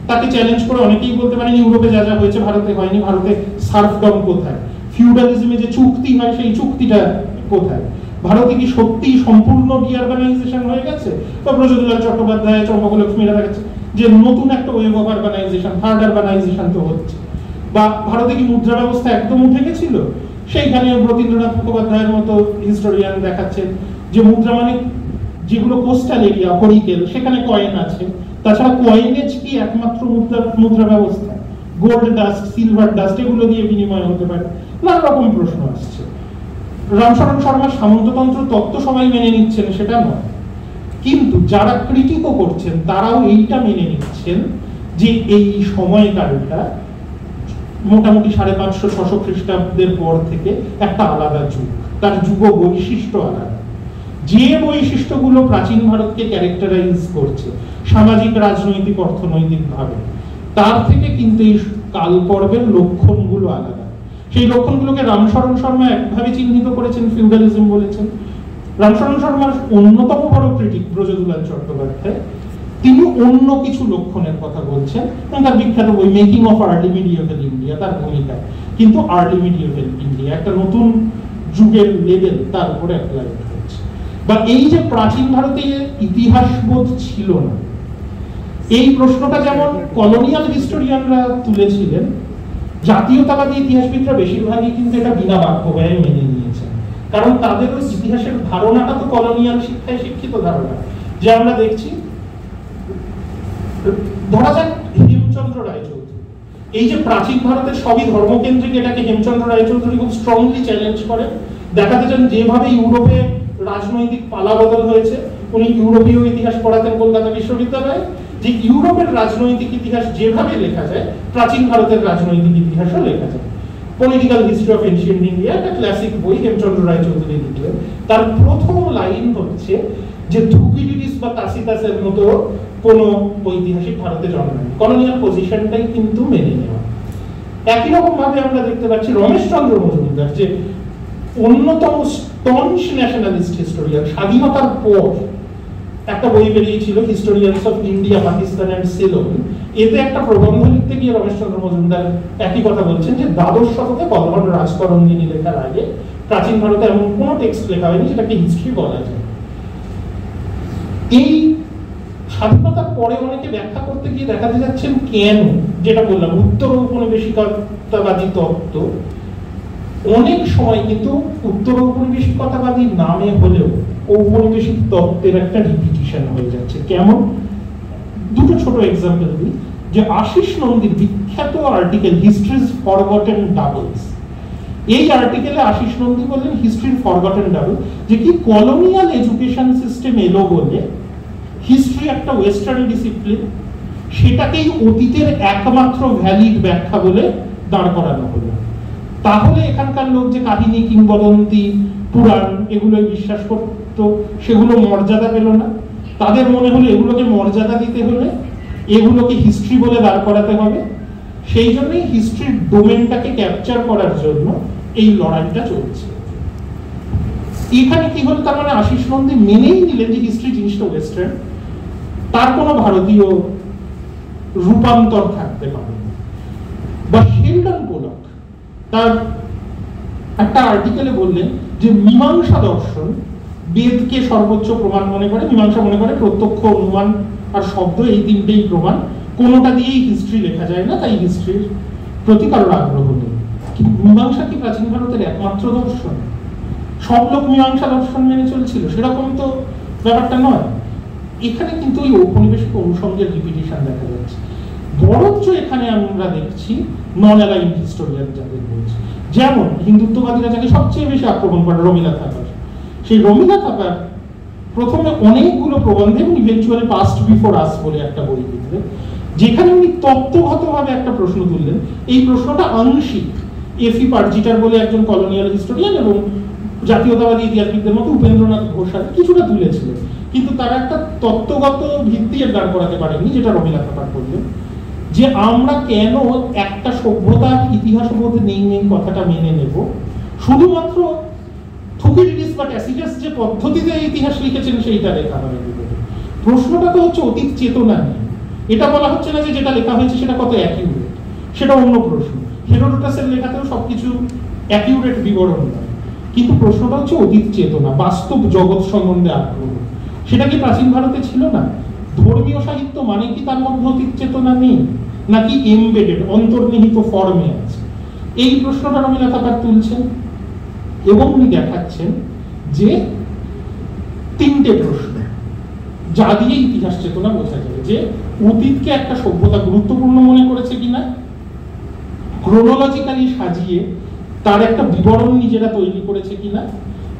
তাকে চ্যালেঞ্জ করে অনেকেই বলতে পারেন ইউরোপে যা যা হয়েছে ভারতে হয়নি, ভারতে সার্ফডম কোথায়, ফিউডালিজমে যে চুক্তি হয় সেই চুক্তিটা কোথায়, ভারতে কি সত্যি সম্পূর্ণ ডিআরবানাইজেশন হয়ে গেছে, বা ব্রজদুলাল চট্টোপাধ্যায়, চম্পকলক্ষ্মীরা দেখাচ্ছে যে নতুন একটা wave of urbanisation, third urbanisation তো হচ্ছে, বা ভারতে কি মুদ্রা ব্যবস্থা একদম উঠে গেছিল, সেইখানে রবীন্দ্রনাথ মুখোপাধ্যায়ের মতো হিস্টোরিয়ান দেখাচ্ছেন যে মুদ্রা মানে যেগুলো কোস্টাল এরিয়া, হরিকেল, সেখানে কয়েন আছে, তাছাড়া কয়েনেজ কি একমাত্র মুদ্রা ব্যবস্থা, গোল্ড ডাস্ট, সিলভার ডাস্ট এগুলো দিয়ে বিনিময় হতে পারে, নানা রকম প্রশ্ন আসছে। রামশরণ শর্মার সামন্ততন্ত্র তত্ত্ব সবাই মেনে নিচ্ছেন সেটা নয়, কিন্তু যারা ক্রিটিকও করছেন তারাও এইটা মেনে নিচ্ছেন যে এই সময়কালটা মোটামুটি 550-600 খ্রিস্টাব্দের পর থেকে একটা আলাদা যুগ, তার যুগ বৈশিষ্ট্য আলাদা। যে বৈশিষ্ট্যগুলো প্রাচীন ভারতকে ক্যারেক্টারাইজ করছে সামাজিক, রাজনৈতিক, অর্থনৈতিক ভাবে, তার থেকে কিন্তু এই কাল পর্বের লক্ষণগুলো আলাদা। সেই লক্ষণগুলোকে রামশরণ শর্মা একভাবে চিহ্নিত করেছেন, ফিউডালিজম বলেছেন। রামশরণ শর্মার অন্যতম বড় ক্রিটিক ব্রজদুলাল চট্টোপাধ্যায়, তিনি অন্য কিছু লক্ষণের কথা বলছেন, তার বিখ্যাত বই making of early medieval India, তার ভূমিকা কিন্তু আর্লি মিডিয়েভেল ইন্ডিয়া একটা নতুন যুগের লেভেল তার উপরে অ্যাপ্লাই হচ্ছে। বা এই যে প্রাচীন ভারতে ইতিহাসবোধ ছিল না, এই প্রশ্নটা যেমন কলোনিয়াল হিস্টোরিয়ানরা তুলেছিলেন, জাতীয়তাবাদী ইতিহাসবিদরা বেশিরভাগই কিন্তু এটা বিনা বাক্য ব্যয়ে মেনে নিয়েছেন, কারণ তাদের ওই ইতিহাসের ধারণাটা তো কলোনিয়াল শিক্ষায় শিক্ষিত ধারণা। যে আমরা দেখছি, ধরা যাক হেমচন্দ্র রায়চৌধুরী, এই যে প্রাচীন ভারতের সবই ধর্মকেন্দ্রিক, এটাকে হেমচন্দ্র রায়চৌধুরী খুব স্ট্রংলি চ্যালেঞ্জ করেন। দেখাতে চান যেভাবে ইউরোপে রাজনৈতিক পালাবদল হয়েছে, উনি ইউরোপীয় ইতিহাস পড়াতেন কলকাতা বিশ্ববিদ্যালয়ে, যে ইউরোপের রাজনৈতিক ইতিহাস যেভাবে লেখা যায় প্রাচীন ভারতের রাজনৈতিক ইতিহাসও লেখা যায়। Political history of ancient India একটা ক্লাসিক বই, হেমচন্দ্র রায়চৌধুরী লিখলেন। তার প্রথম লাইন হচ্ছে যে থুকিডিডিস বা তাসিতাসের মতো কোন ঐতিহাসিক ভারতে জন্মায়নি, কলোনিয়াল পজিশনটাই কিন্তু মেনে নেওয়া। একই রকম ভাবে আমরা দেখতে পাচ্ছি রমেশচন্দ্র মজুমদার, যে অন্যতম স্টনস ন্যাশনালিস্ট হিস্টোরিয়ান, স্বাধীনতার পর একটা বই বেরিয়েছিল historians of India, Pakistan and Ceylon. এতে একটা প্রবন্ধ লিখতে গিয়ে রমেশচন্দ্র মজুমদার একই কথা বলছেন যে দ্বাদশ শতকে বলবন রাজতরঙ্গিনী লেখার আগে প্রাচীন ভারতে এমন কোনো টেক্সট লেখা হয়নি যেটাকে হিস্ট্রি বলা যায়। এই স্বাধীনতার পরে অনেকে ব্যাখ্যা করতে গিয়ে দেখাতে যাচ্ছেন কেন, যেটা বললাম উত্তর ঔপনিবেশিকতাবাদী তত্ত্ব অনেক সময় কিন্তু উত্তর ঔপনিবেশিকতাবাদী নামে হলেও ঔপনিবেশিক তত্ত্বের একটা রিপিটিশন হয়ে যাচ্ছে। কেমন? দুটো ছোট এক্সাম্পল দিই। যে আশিস নন্দীর বিখ্যাত আর্টিকেল হিস্ট্রিজ ফরগটেন ডাবলস, এই আর্টিকেলে আশিস নন্দী বললেন হিস্ট্রির ফরগটেন ডাবল, যে কি কলোনিয়াল এডুকেশন সিস্টেম এলো বলে হিস্ট্রি একটা ওয়েস্টার্ন ডিসিপ্লিন, সেটাকেই অতীতের একমাত্র ভ্যালিড ব্যাখ্যা বলে দাঁড় করানো হলো। তাহলে এখানকার লোক যে কাহিনী, কিংবদন্তি, পুরাণ এগুলোই বিশ্বাস করত, সেগুলো মর্যাদা পেল না। তাদের মনে হলো এগুলোকে মর্যাদা দিতে হলে এগুলোকে হিস্ট্রি বলে দাঁড় করাতে হবে। সেই জন্যই হিস্ট্রির ডোমেনটাকে ক্যাপচার করার জন্য এই লড়াইটা চলছে। এখানে কি হলো, তার মানে আশিস নন্দী মেনেই নিলেন যে হিস্ট্রি জিনিসটা ওয়েস্টার্ন, তার কোনো ভারতীয় রূপান্তর থাকতে পারে না। বা শেলডন পোলক তার একটা আর্টিকেলে বললেন যে মীমাংসা দর্শন বেদকে সর্বোচ্চ প্রমাণ মনে করে, মীমাংসা মনে করে প্রত্যক্ষ, অনুমান আর শব্দ এই তিনটেই প্রমাণ, কোনোটা দিয়েই হিস্ট্রি লেখা যায় না, তাই হিস্ট্রির প্রতি কারোর আগ্রহ নেই। কিন্তু মীমাংসা কি প্রাচীন ভারতের একমাত্র দর্শন? সব লোক মীমাংসা দর্শন মেনে চলছিল সেরকম তো ব্যাপারটা নয়। এখানে কিন্তু এই ঔপনিবেশিক অনুষঙ্গের রিপিটিশন দেখা যাচ্ছে। বরঞ্চ এখানে আমরা দেখছি নন অ্যালাইন হিস্টোরিয়ান যাদের বলছে, যেমন হিন্দুত্ববাদীরা যাকে সবচেয়ে বেশি আক্রমণ করে রমিলা থাপার, সেই রমিলা থাপার প্রথমে অনেকগুলো প্রবন্ধে এবং ইভেন্চুয়ালি পাস্ট বিফোর আস বলে একটা বই লিখলেন, যেখানে উনি তত্ত্বগতভাবে একটা প্রশ্ন তুললেন। এই প্রশ্নটা আংশিক এফি পার্জিটার বলে একজন কলোনিয়াল হিস্টোরিয়ান এবং জাতীয়তাবাদী ইতিহাসবিদদের মতো উপেন্দ্রনাথ ঘোষাল কিছুটা তুলেছিলেন, কিন্তু তারা একটা তত্ত্বগত ভিত্তি এর দাঁড় করাতে পারেনি, যেটা রমিলা থাপার করলেন। যে আমরা কেন একটা সভ্যতার ইতিহাস বোধ নেই কথাটা মেনে নেব শুধুমাত্র থুকিডিডিস বা ট্যাসিটাস যে পদ্ধতিতে ইতিহাস লিখেছেন সেইটা লেখা হয়। প্রশ্নটা তো হচ্ছে অতীত চেতনা নিয়ে। এটা বলা হচ্ছে না যে যেটা লেখা হয়েছে সেটা কত অ্যাকিউরেট, সেটা অন্য প্রশ্ন। হেরোডোটাসের লেখাতেও সবকিছু অ্যাকিউরেট বিবরণ নয়, কিন্তু প্রশ্নটা হচ্ছে অতীত চেতনা, বাস্তব জগৎ সম্বন্ধে আগ্রহ। সেটা কি প্রাচীন ভারতে ছিল না? ধর্মীয় সাহিত্য মানে কি তার মধ্যে অতীত চেতনা নেই, নাকি এমবেডেড অন্তর্নিহিত ফর্মে আছে? এই প্রশ্নটা রমিলা থাপার তুলছেন এবং উনি দেখাচ্ছেন যে তিনটে প্রশ্ন যা দিয়ে ইতিহাস চেতনা বোঝা যাবে, যে অতীতকে একটা সভ্যতা গুরুত্বপূর্ণ মনে করেছে কিনা, ক্রোনোলজিক্যালি সাজিয়ে তার একটা বিবরণ নিজেরা তৈরি করেছে কিনা,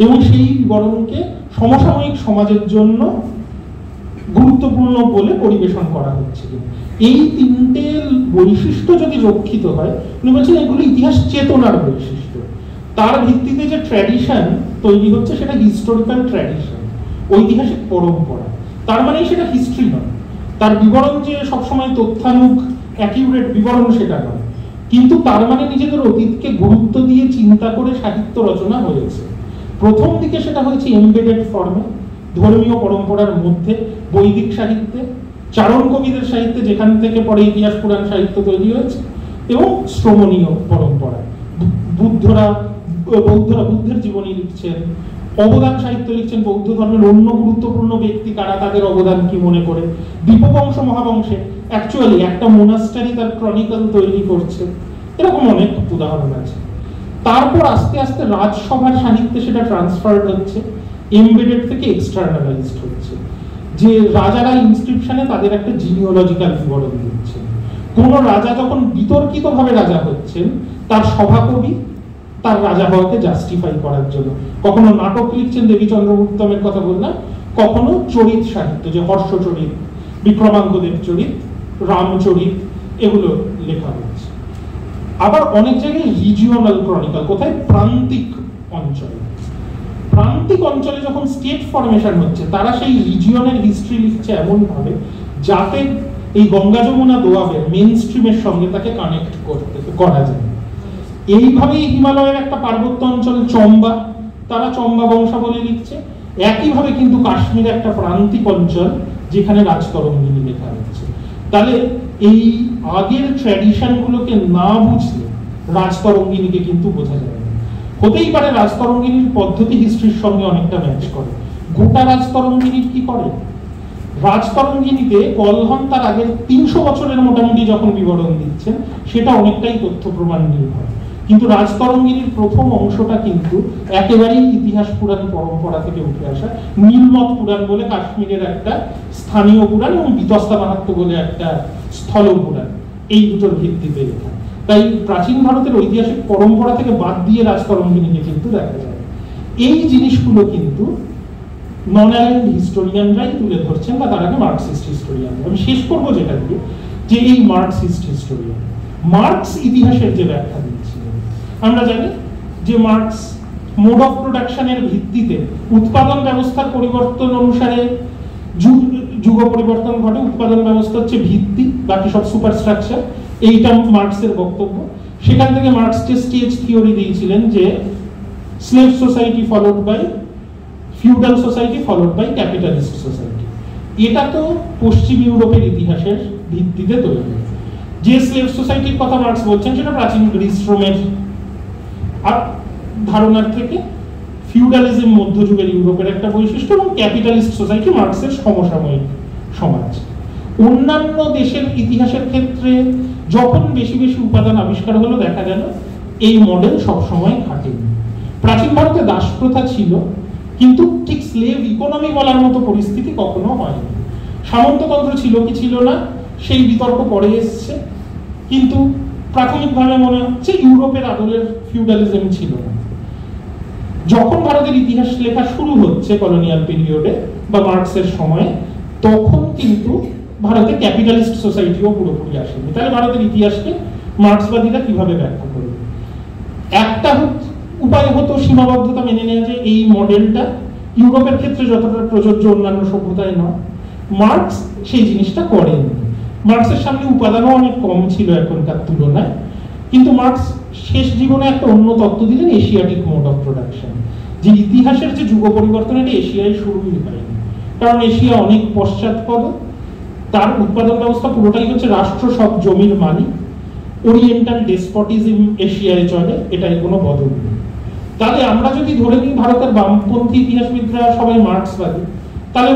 এবং সেই বিবরণকে সমসাময়িক সমাজের জন্য গুরুত্বপূর্ণ বলে পরিবেশন করা হচ্ছে কিনা। এই তিনটে বৈশিষ্ট্য যদি রক্ষিত হয়, উনি বলছেন এগুলো ইতিহাস চেতনার বৈশিষ্ট্য। তার ভিত্তিতে যে ট্র্যাডিশন তৈরি হচ্ছে সেটা হিস্টোরিক্যাল ট্র্যাডিশন, ঐতিহাসিক পরম্পরা। তার মানে সেটা হিস্ট্রি নয়, তার বিবরণ যে সবসময় তথ্যানুগ অ্যাকিউরেট বিবরণ সেটা নয়, কিন্তু তার মানে নিজেদের অতীতকে গুরুত্ব দিয়ে চিন্তা করে সাহিত্য রচনা হয়েছে। প্রথম দিকে সেটা হয়েছে এমবেডেড ফর্মে, ধর্মীয় পরম্পরার মধ্যে, বৈদিক সাহিত্যে, চারণ কবিদের সাহিত্যে, যেখান থেকে পরে ইতিহাস পুরাণ সাহিত্য তৈরি হয়েছে, এবং শ্রমণীয় পরম্পরা। বৌদ্ধরা বুদ্ধের জীবনী লিখছেন, অবদান সাহিত্য লিখছেন, বৌদ্ধ ধর্মের অন্য গুরুত্বপূর্ণ ব্যক্তি কারা, তাদের অবদান কি মনে করে। দীপবংশ মহাবংশে অ্যাকচুয়ালি একটা মোনাস্টারি তার ক্রনিকল তৈরি করছে, এরকম অনেক উদাহরণ আছে। তারপর আস্তে আস্তে রাজসভার সাহিত্যে সেটা ট্রান্সফার্ড হচ্ছে, এমবেডেড থেকে এক্সটার্নালাইজড হচ্ছে, যে রাজারা ইনস্ক্রিপশনে তাদের একটা জিনিওলজিক্যাল বিবরণ দিচ্ছেন। কোন রাজা যখন বিতর্কিতভাবে রাজা হচ্ছেন, তার সভাকবি তার রাজা হওয়াকে জাস্টিফাই করার জন্য কখনো নাটক লিখছেন, দেবীচন্দ্র উত্তমের কথা বললাম, কখনো চরিত সাহিত্য, যে হর্ষচরিত, বিক্রমাঙ্গদেব চরিত, রামচরিত, এগুলো লেখা হচ্ছে। আবার অনেক জায়গায় রিজিওনাল ক্রনিকল, কোথায় প্রান্তিক অঞ্চলে, প্রান্তিক অঞ্চলে যখন স্টেট ফরমেশন হচ্ছে, তারা সেই রিজিয়নের হিস্ট্রি লিখছে এমন ভাবে যাতে এই গঙ্গা যমুনা দোয়াবের মেইন স্ট্রিমের সঙ্গে তাকে কানেক্ট করা যায়। এইভাবেই হিমালয়ের একটা পার্বত্য অঞ্চল চম্বা, তারা চম্বা বংশাবলী লিখছে, একইভাবে কিন্তু কাশ্মীর একটা প্রান্তিক অঞ্চল যেখানে রাজতরঙ্গিনী লেখা হচ্ছে। তাহলে এই আগের ট্র্যাডিশন গুলোকে না বুঝলে রাজতরঙ্গিনীকে কিন্তু বোঝা যাবে না। হতেই পারে রাজতরঙ্গিনীর পদ্ধতি হিস্ট্রির সঙ্গে অনেকটা ম্যাচ করে। গোটা রাজতরঙ্গিনীর কি করে, রাজতরঙ্গিনীতে কলহন তার আগের 300 বছরের মোটামুটি যখন বিবরণ দিচ্ছেন সেটা অনেকটাই তথ্য প্রমাণ নির্ভর, কিন্তু রাজতরঙ্গিনীর প্রথম অংশটা কিন্তু একেবারেই ইতিহাস পুরাণ পরম্পরা থেকে উঠে আসা। নীলমত পুরাণ বলে কাশ্মীরের একটা স্থানীয় পুরাণ এবং বিতস্তা মাহাত্ম্য বলে একটা স্থল পুরাণ, এই দুটোর ভিত্তিতে লেখা। তাই প্রাচীন ভারতের ঐতিহাসিক পরম্পরা থেকে বাদ দিয়ে রাজতরঙ্গিনীকে কিন্তু দেখা যায়। এই জিনিসগুলো কিন্তু নন অ্যালাইন্ড হিস্টোরিয়ানরাই তুলে ধরছেন, বা তার আগে মার্কসিস্ট হিস্টোরিয়ান। আমি শেষ করবো যেটা দিয়ে, যে এই মার্কসিস্ট হিস্টোরিয়ান মার্কস ইতিহাসের যে ব্যাখ্যা দিচ্ছিলেন। আমরা জানি যে মার্কস মোড অফ প্রোডাকশনের ভিত্তিতে উৎপাদন ব্যবস্থার পরিবর্তন অনুসারে যুগ পরিবর্তন ঘটে। উৎপাদন ব্যবস্থা হচ্ছে ভিত্তি, বাকি সব সুপারস্ট্রাকচার, এইটা মার্কসের বক্তব্য। সেখান থেকে মার্কস যে স্টেজ থিওরি দিয়েছিলেন যে slave society followed by feudal society followed by capitalist society. এটা তো পশ্চিম ইউরোপের ইতিহাসের ভিত্তিতে তৈরি। যে স্লেভ সোসাইটির কথা মার্কস বলছেন সেটা প্রাচীন গ্রিস রোমের ধারণার থেকে ফিউডালিজম মধ্যযুগের ইউরোপের একটা বৈশিষ্ট্য, এবং ক্যাপিটালিস্ট সোসাইটি মার্কসের সমসাময়িক সমাজ। অন্যান্য দেশের ইতিহাসের ক্ষেত্রে যখন বেশি বেশি উপাদান আবিষ্কার হলো দেখা গেল এই মডেল সবসময় খাটেনি। প্রাচীন ভারতে দাস প্রথা ছিল, কিন্তু ঠিক স্লেভ ইকোনমি বলার মতো পরিস্থিতি কখনো হয়নি। সামন্ততন্ত্র ছিল কি ছিল না সেই বিতর্ক পরে এসছে, কিন্তু প্রাথমিকভাবে মনে হচ্ছে ইউরোপের আদলের ফিউডালিজম ছিল না। যখন ভারতের ইতিহাস লেখা শুরু হচ্ছে কলোনিয়াল পিরিয়ডে বা মার্কসের সময়ে, তখন কিন্তু ভারতে ক্যাপিটালিস্ট সোসাইটিও পুরোপুরি আসেনি। তাহলে ভারতের ইতিহাসকে মার্কসবাদীরা কিভাবে ব্যাখ্যা করবে? একটা উপায় হতো সীমাবদ্ধতা মেনে নেওয়া, যে এই মডেলটা ইউরোপের ক্ষেত্রে যতটা প্রযোজ্য অন্যান্য সভ্যতায় নয়। মার্কস সেই জিনিসটা করেন। মার্কসের সামনে উপাদানও অনেক কম ছিল এখনকার তুলনায়, কিন্তু মার্কস শেষ জীবনে একটা অন্য তত্ত্ব দিলেন, এশিয়াটিক মোড অফ প্রোডাকশন। যে ইতিহাসের যে যুগ পরিবর্তন এটা এশিয়ায় শুরুই হয়নি, কারণ এশিয়া অনেক পশ্চাৎপদ। তার উৎপাদন ব্যবস্থা পুরোটাই হচ্ছে রাষ্ট্র সব জমির মালিক, ওরিয়েন্টাল ডেসপটিজম এশিয়ায় চলে, এটাই কোনো বদল নেই। তাহলে আমরা যদি ধরে নিই ভারতের বামপন্থী ইতিহাসবিদরা সবাই মার্কসবাদী, তাহলে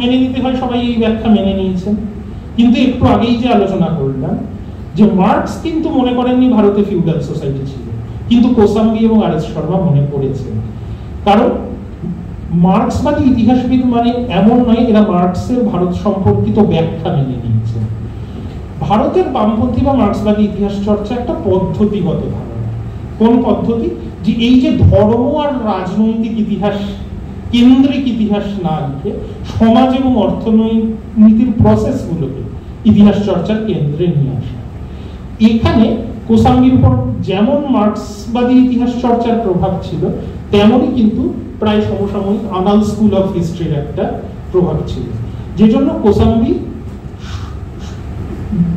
মেনে নিতে হয় সবাই এই ব্যাখ্যা মেনে নিয়েছেন। কিন্তু একটু আগেই যে আলোচনা করলাম যে মার্কস কিন্তু মনে করেননি ভারতে ফিউডাল সোসাইটি ছিল, কিন্তু কোসাম্বি এবং আর এস শর্মা মনে করেছেন। কারণ মার্কসবাদী ইতিহাসবিদ মানে এমন নয় এরা মার্কসের ভারত সম্পর্কিত ব্যাখ্যা মেনে নিয়েছে। ভারতের বামপন্থী বা মার্কসবাদী ইতিহাস চর্চা একটা পদ্ধতিগত ধারণা। কোন পদ্ধতি? যে এই যে ধর্ম আর রাজনৈতিক ইতিহাস কেন্দ্রিক ইতিহাস না লিখে সমাজ এবং অর্থনীতির প্রসেসগুলোকে ইতিহাস চর্চার কেন্দ্রে নিয়ে আসা। এখানে কোসাম্বির উপর যেমন মার্কসবাদী ইতিহাস চর্চার প্রভাব ছিল, তেমনই কিন্তু প্রায় সমসাময়িক আনাল স্কুল অফ হিস্ট্রির একটা প্রভাব ছিল। যে জন্য কোসাম্বি,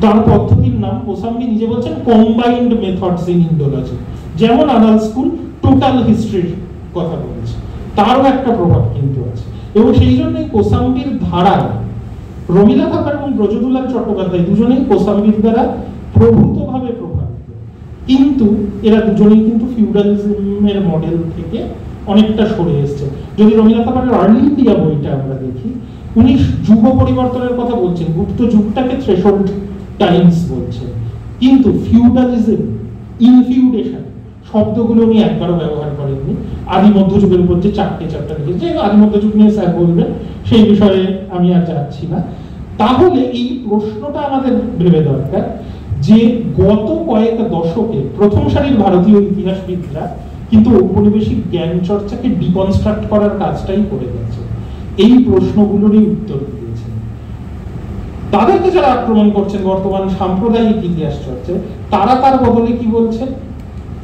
তার পদ্ধতির নাম কোসাম্বি নিজে বলছেন কম্বাইন্ড মেথডস ইন ইন্ডোলজি। যেমন আনাল স্কুল টোটাল হিস্ট্রির কথা বলছে, তারও একটা প্রভাব কিন্তু আছে। এবং সেই জন্যই কোসাম্বির ধারায় রমিলা থাপার এবং ব্রজদুলাল চট্টোপাধ্যায় দুজনেই কোসাম্বির দ্বারা প্রভূতভাবে প্রভাবিত, কিন্তু এরা দুজনেই কিন্তু ফিউডালিজমের মডেল থেকে অনেকটা সরে এসছে। যদি রমিলা থাপারের আর্লি ইন্ডিয়া বইটা আমরা দেখি, উনি যুগ পরিবর্তনের কথা বলছেন, গুপ্ত যুগটাকে থ্রেশহোল্ড টাইমস বলছেন, কিন্তু ফিউডালিজম, ইনফিউডেশন শব্দগুলো উনি একবারও ব্যবহার করেননি। আদি মধ্যযুগের উপর যে চারটে চ্যাপ্টার লিখেছে, আদি মধ্যযুগ নিয়ে স্যার বলবেন, সেই বিষয়ে আমি আর যাচ্ছি না। তাহলে এই প্রশ্নটা আমাদের ভেবে দরকার যে গত কয়েক দশকে প্রথম সারির ভারতীয় ইতিহাসবিদরা কিন্তু ঔপনিবেশিক জ্ঞান চর্চাকে ডিকনস্ট্রাক্ট করার কাজটাই করে গেছে, এই প্রশ্নগুলোরই উত্তর দিয়েছেন। তাদেরকে যারা আক্রমণ করছেন বর্তমান সাম্প্রদায়িক ইতিহাস চর্চায়, তারা তার বদলে কি বলছে?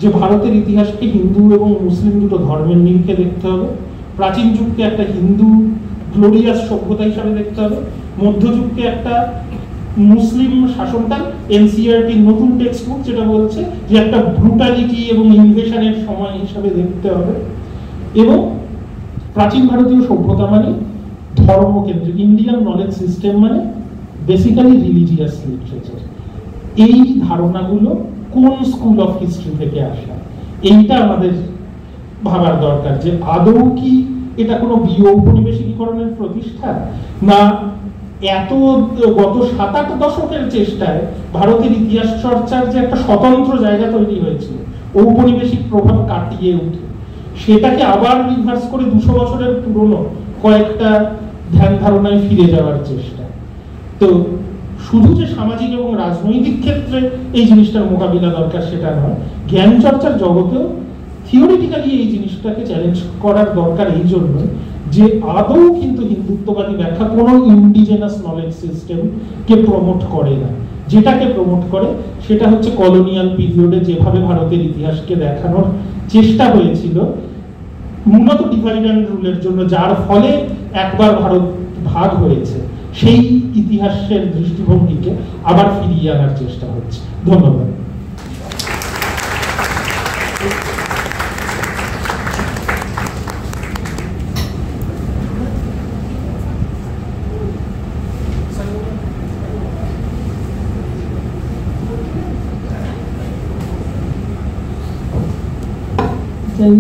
যে ভারতের ইতিহাসকে হিন্দু এবং মুসলিম দুটো ধর্মের নিরিখে দেখতে হবে, প্রাচীন যুগকে একটা হিন্দু গ্লোরিয়াস সভ্যতা হিসাবে দেখতে হবে, মধ্যযুগকে একটা মুসলিম শাসনকাল, এনসিইআরটির নতুন টেক্সট বুক যেটা বলছে যে একটা ব্রুটালিটি এবং ইনভেশনের সময় হিসাবে দেখতে হবে, এবং প্রাচীন ভারতীয় সভ্যতা মানে ধর্মকেন্দ্রিক, ইন্ডিয়ান নলেজ সিস্টেম মানে বেসিক্যালি রিলিজিয়াস লিটারেচার। এই ধারণাগুলো কোন স্কুল অফ হিস্ট্রি থেকে আসা, এইটা আমাদের ভাবার দরকার, যে আদৌ কি এটা কোনো বিঔপনিবেশিকীকরণের প্রতিষ্ঠা, না এত গত 7-8 দশকের চেষ্টায় ভারতের ইতিহাস চর্চার যে একটা স্বতন্ত্র জায়গা তৈরি হয়েছিল ঔপনিবেশিক প্রভাব কাটিয়ে উঠে, সেটাকে আবার রিভার্স করে 200 বছরের পুরনো কয়েকটা ধ্যান ধারণায় ফিরে যাওয়ার চেষ্টা। তো শুধু যে সামাজিক এবং রাজনৈতিক ক্ষেত্রে এই জিনিসটার মোকাবিলা দরকার সেটা নয়, জ্ঞান চর্চার জগতেও থিওরিটিক্যালি এই জিনিসটাকে চ্যালেঞ্জ করার দরকার, এই জন্য যে আদৌ কিন্তু হিন্দুত্ববাদী ব্যাখ্যা কোনো ইন্ডিজেনাস নলেজ সিস্টেম কে প্রমোট করে না। যেটাকে প্রমোট করে সেটা হচ্ছে কলোনিয়াল পিরিয়ডে যেভাবে ভারতের ইতিহাসকে দেখানোর চেষ্টা হয়েছিল, মূলত ডিভাইড অ্যান্ড রুলের জন্য, যার ফলে একবার ভারত ভাগ হয়েছে, সেই ইতিহাসের দৃষ্টিভঙ্গিকে আবার ফিরিয়ে আনার চেষ্টা হচ্ছে। ধন্যবাদ।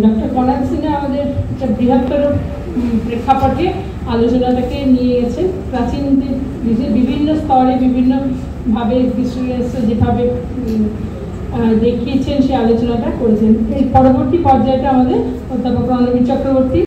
ডক্টর কনাক সিনহা আমাদের একটা বৃহত্তর প্রেক্ষাপটে আলোচনাটাকে নিয়ে গেছেন। প্রাচীনদের বিভিন্ন স্তরে বিভিন্নভাবে হিস্টোরিয়ানসরা যেভাবে দেখিয়েছেন সেই আলোচনাটা করেছেন। এই পরবর্তী পর্যায়টা আমাদের অধ্যাপক রণবীর চক্রবর্তী।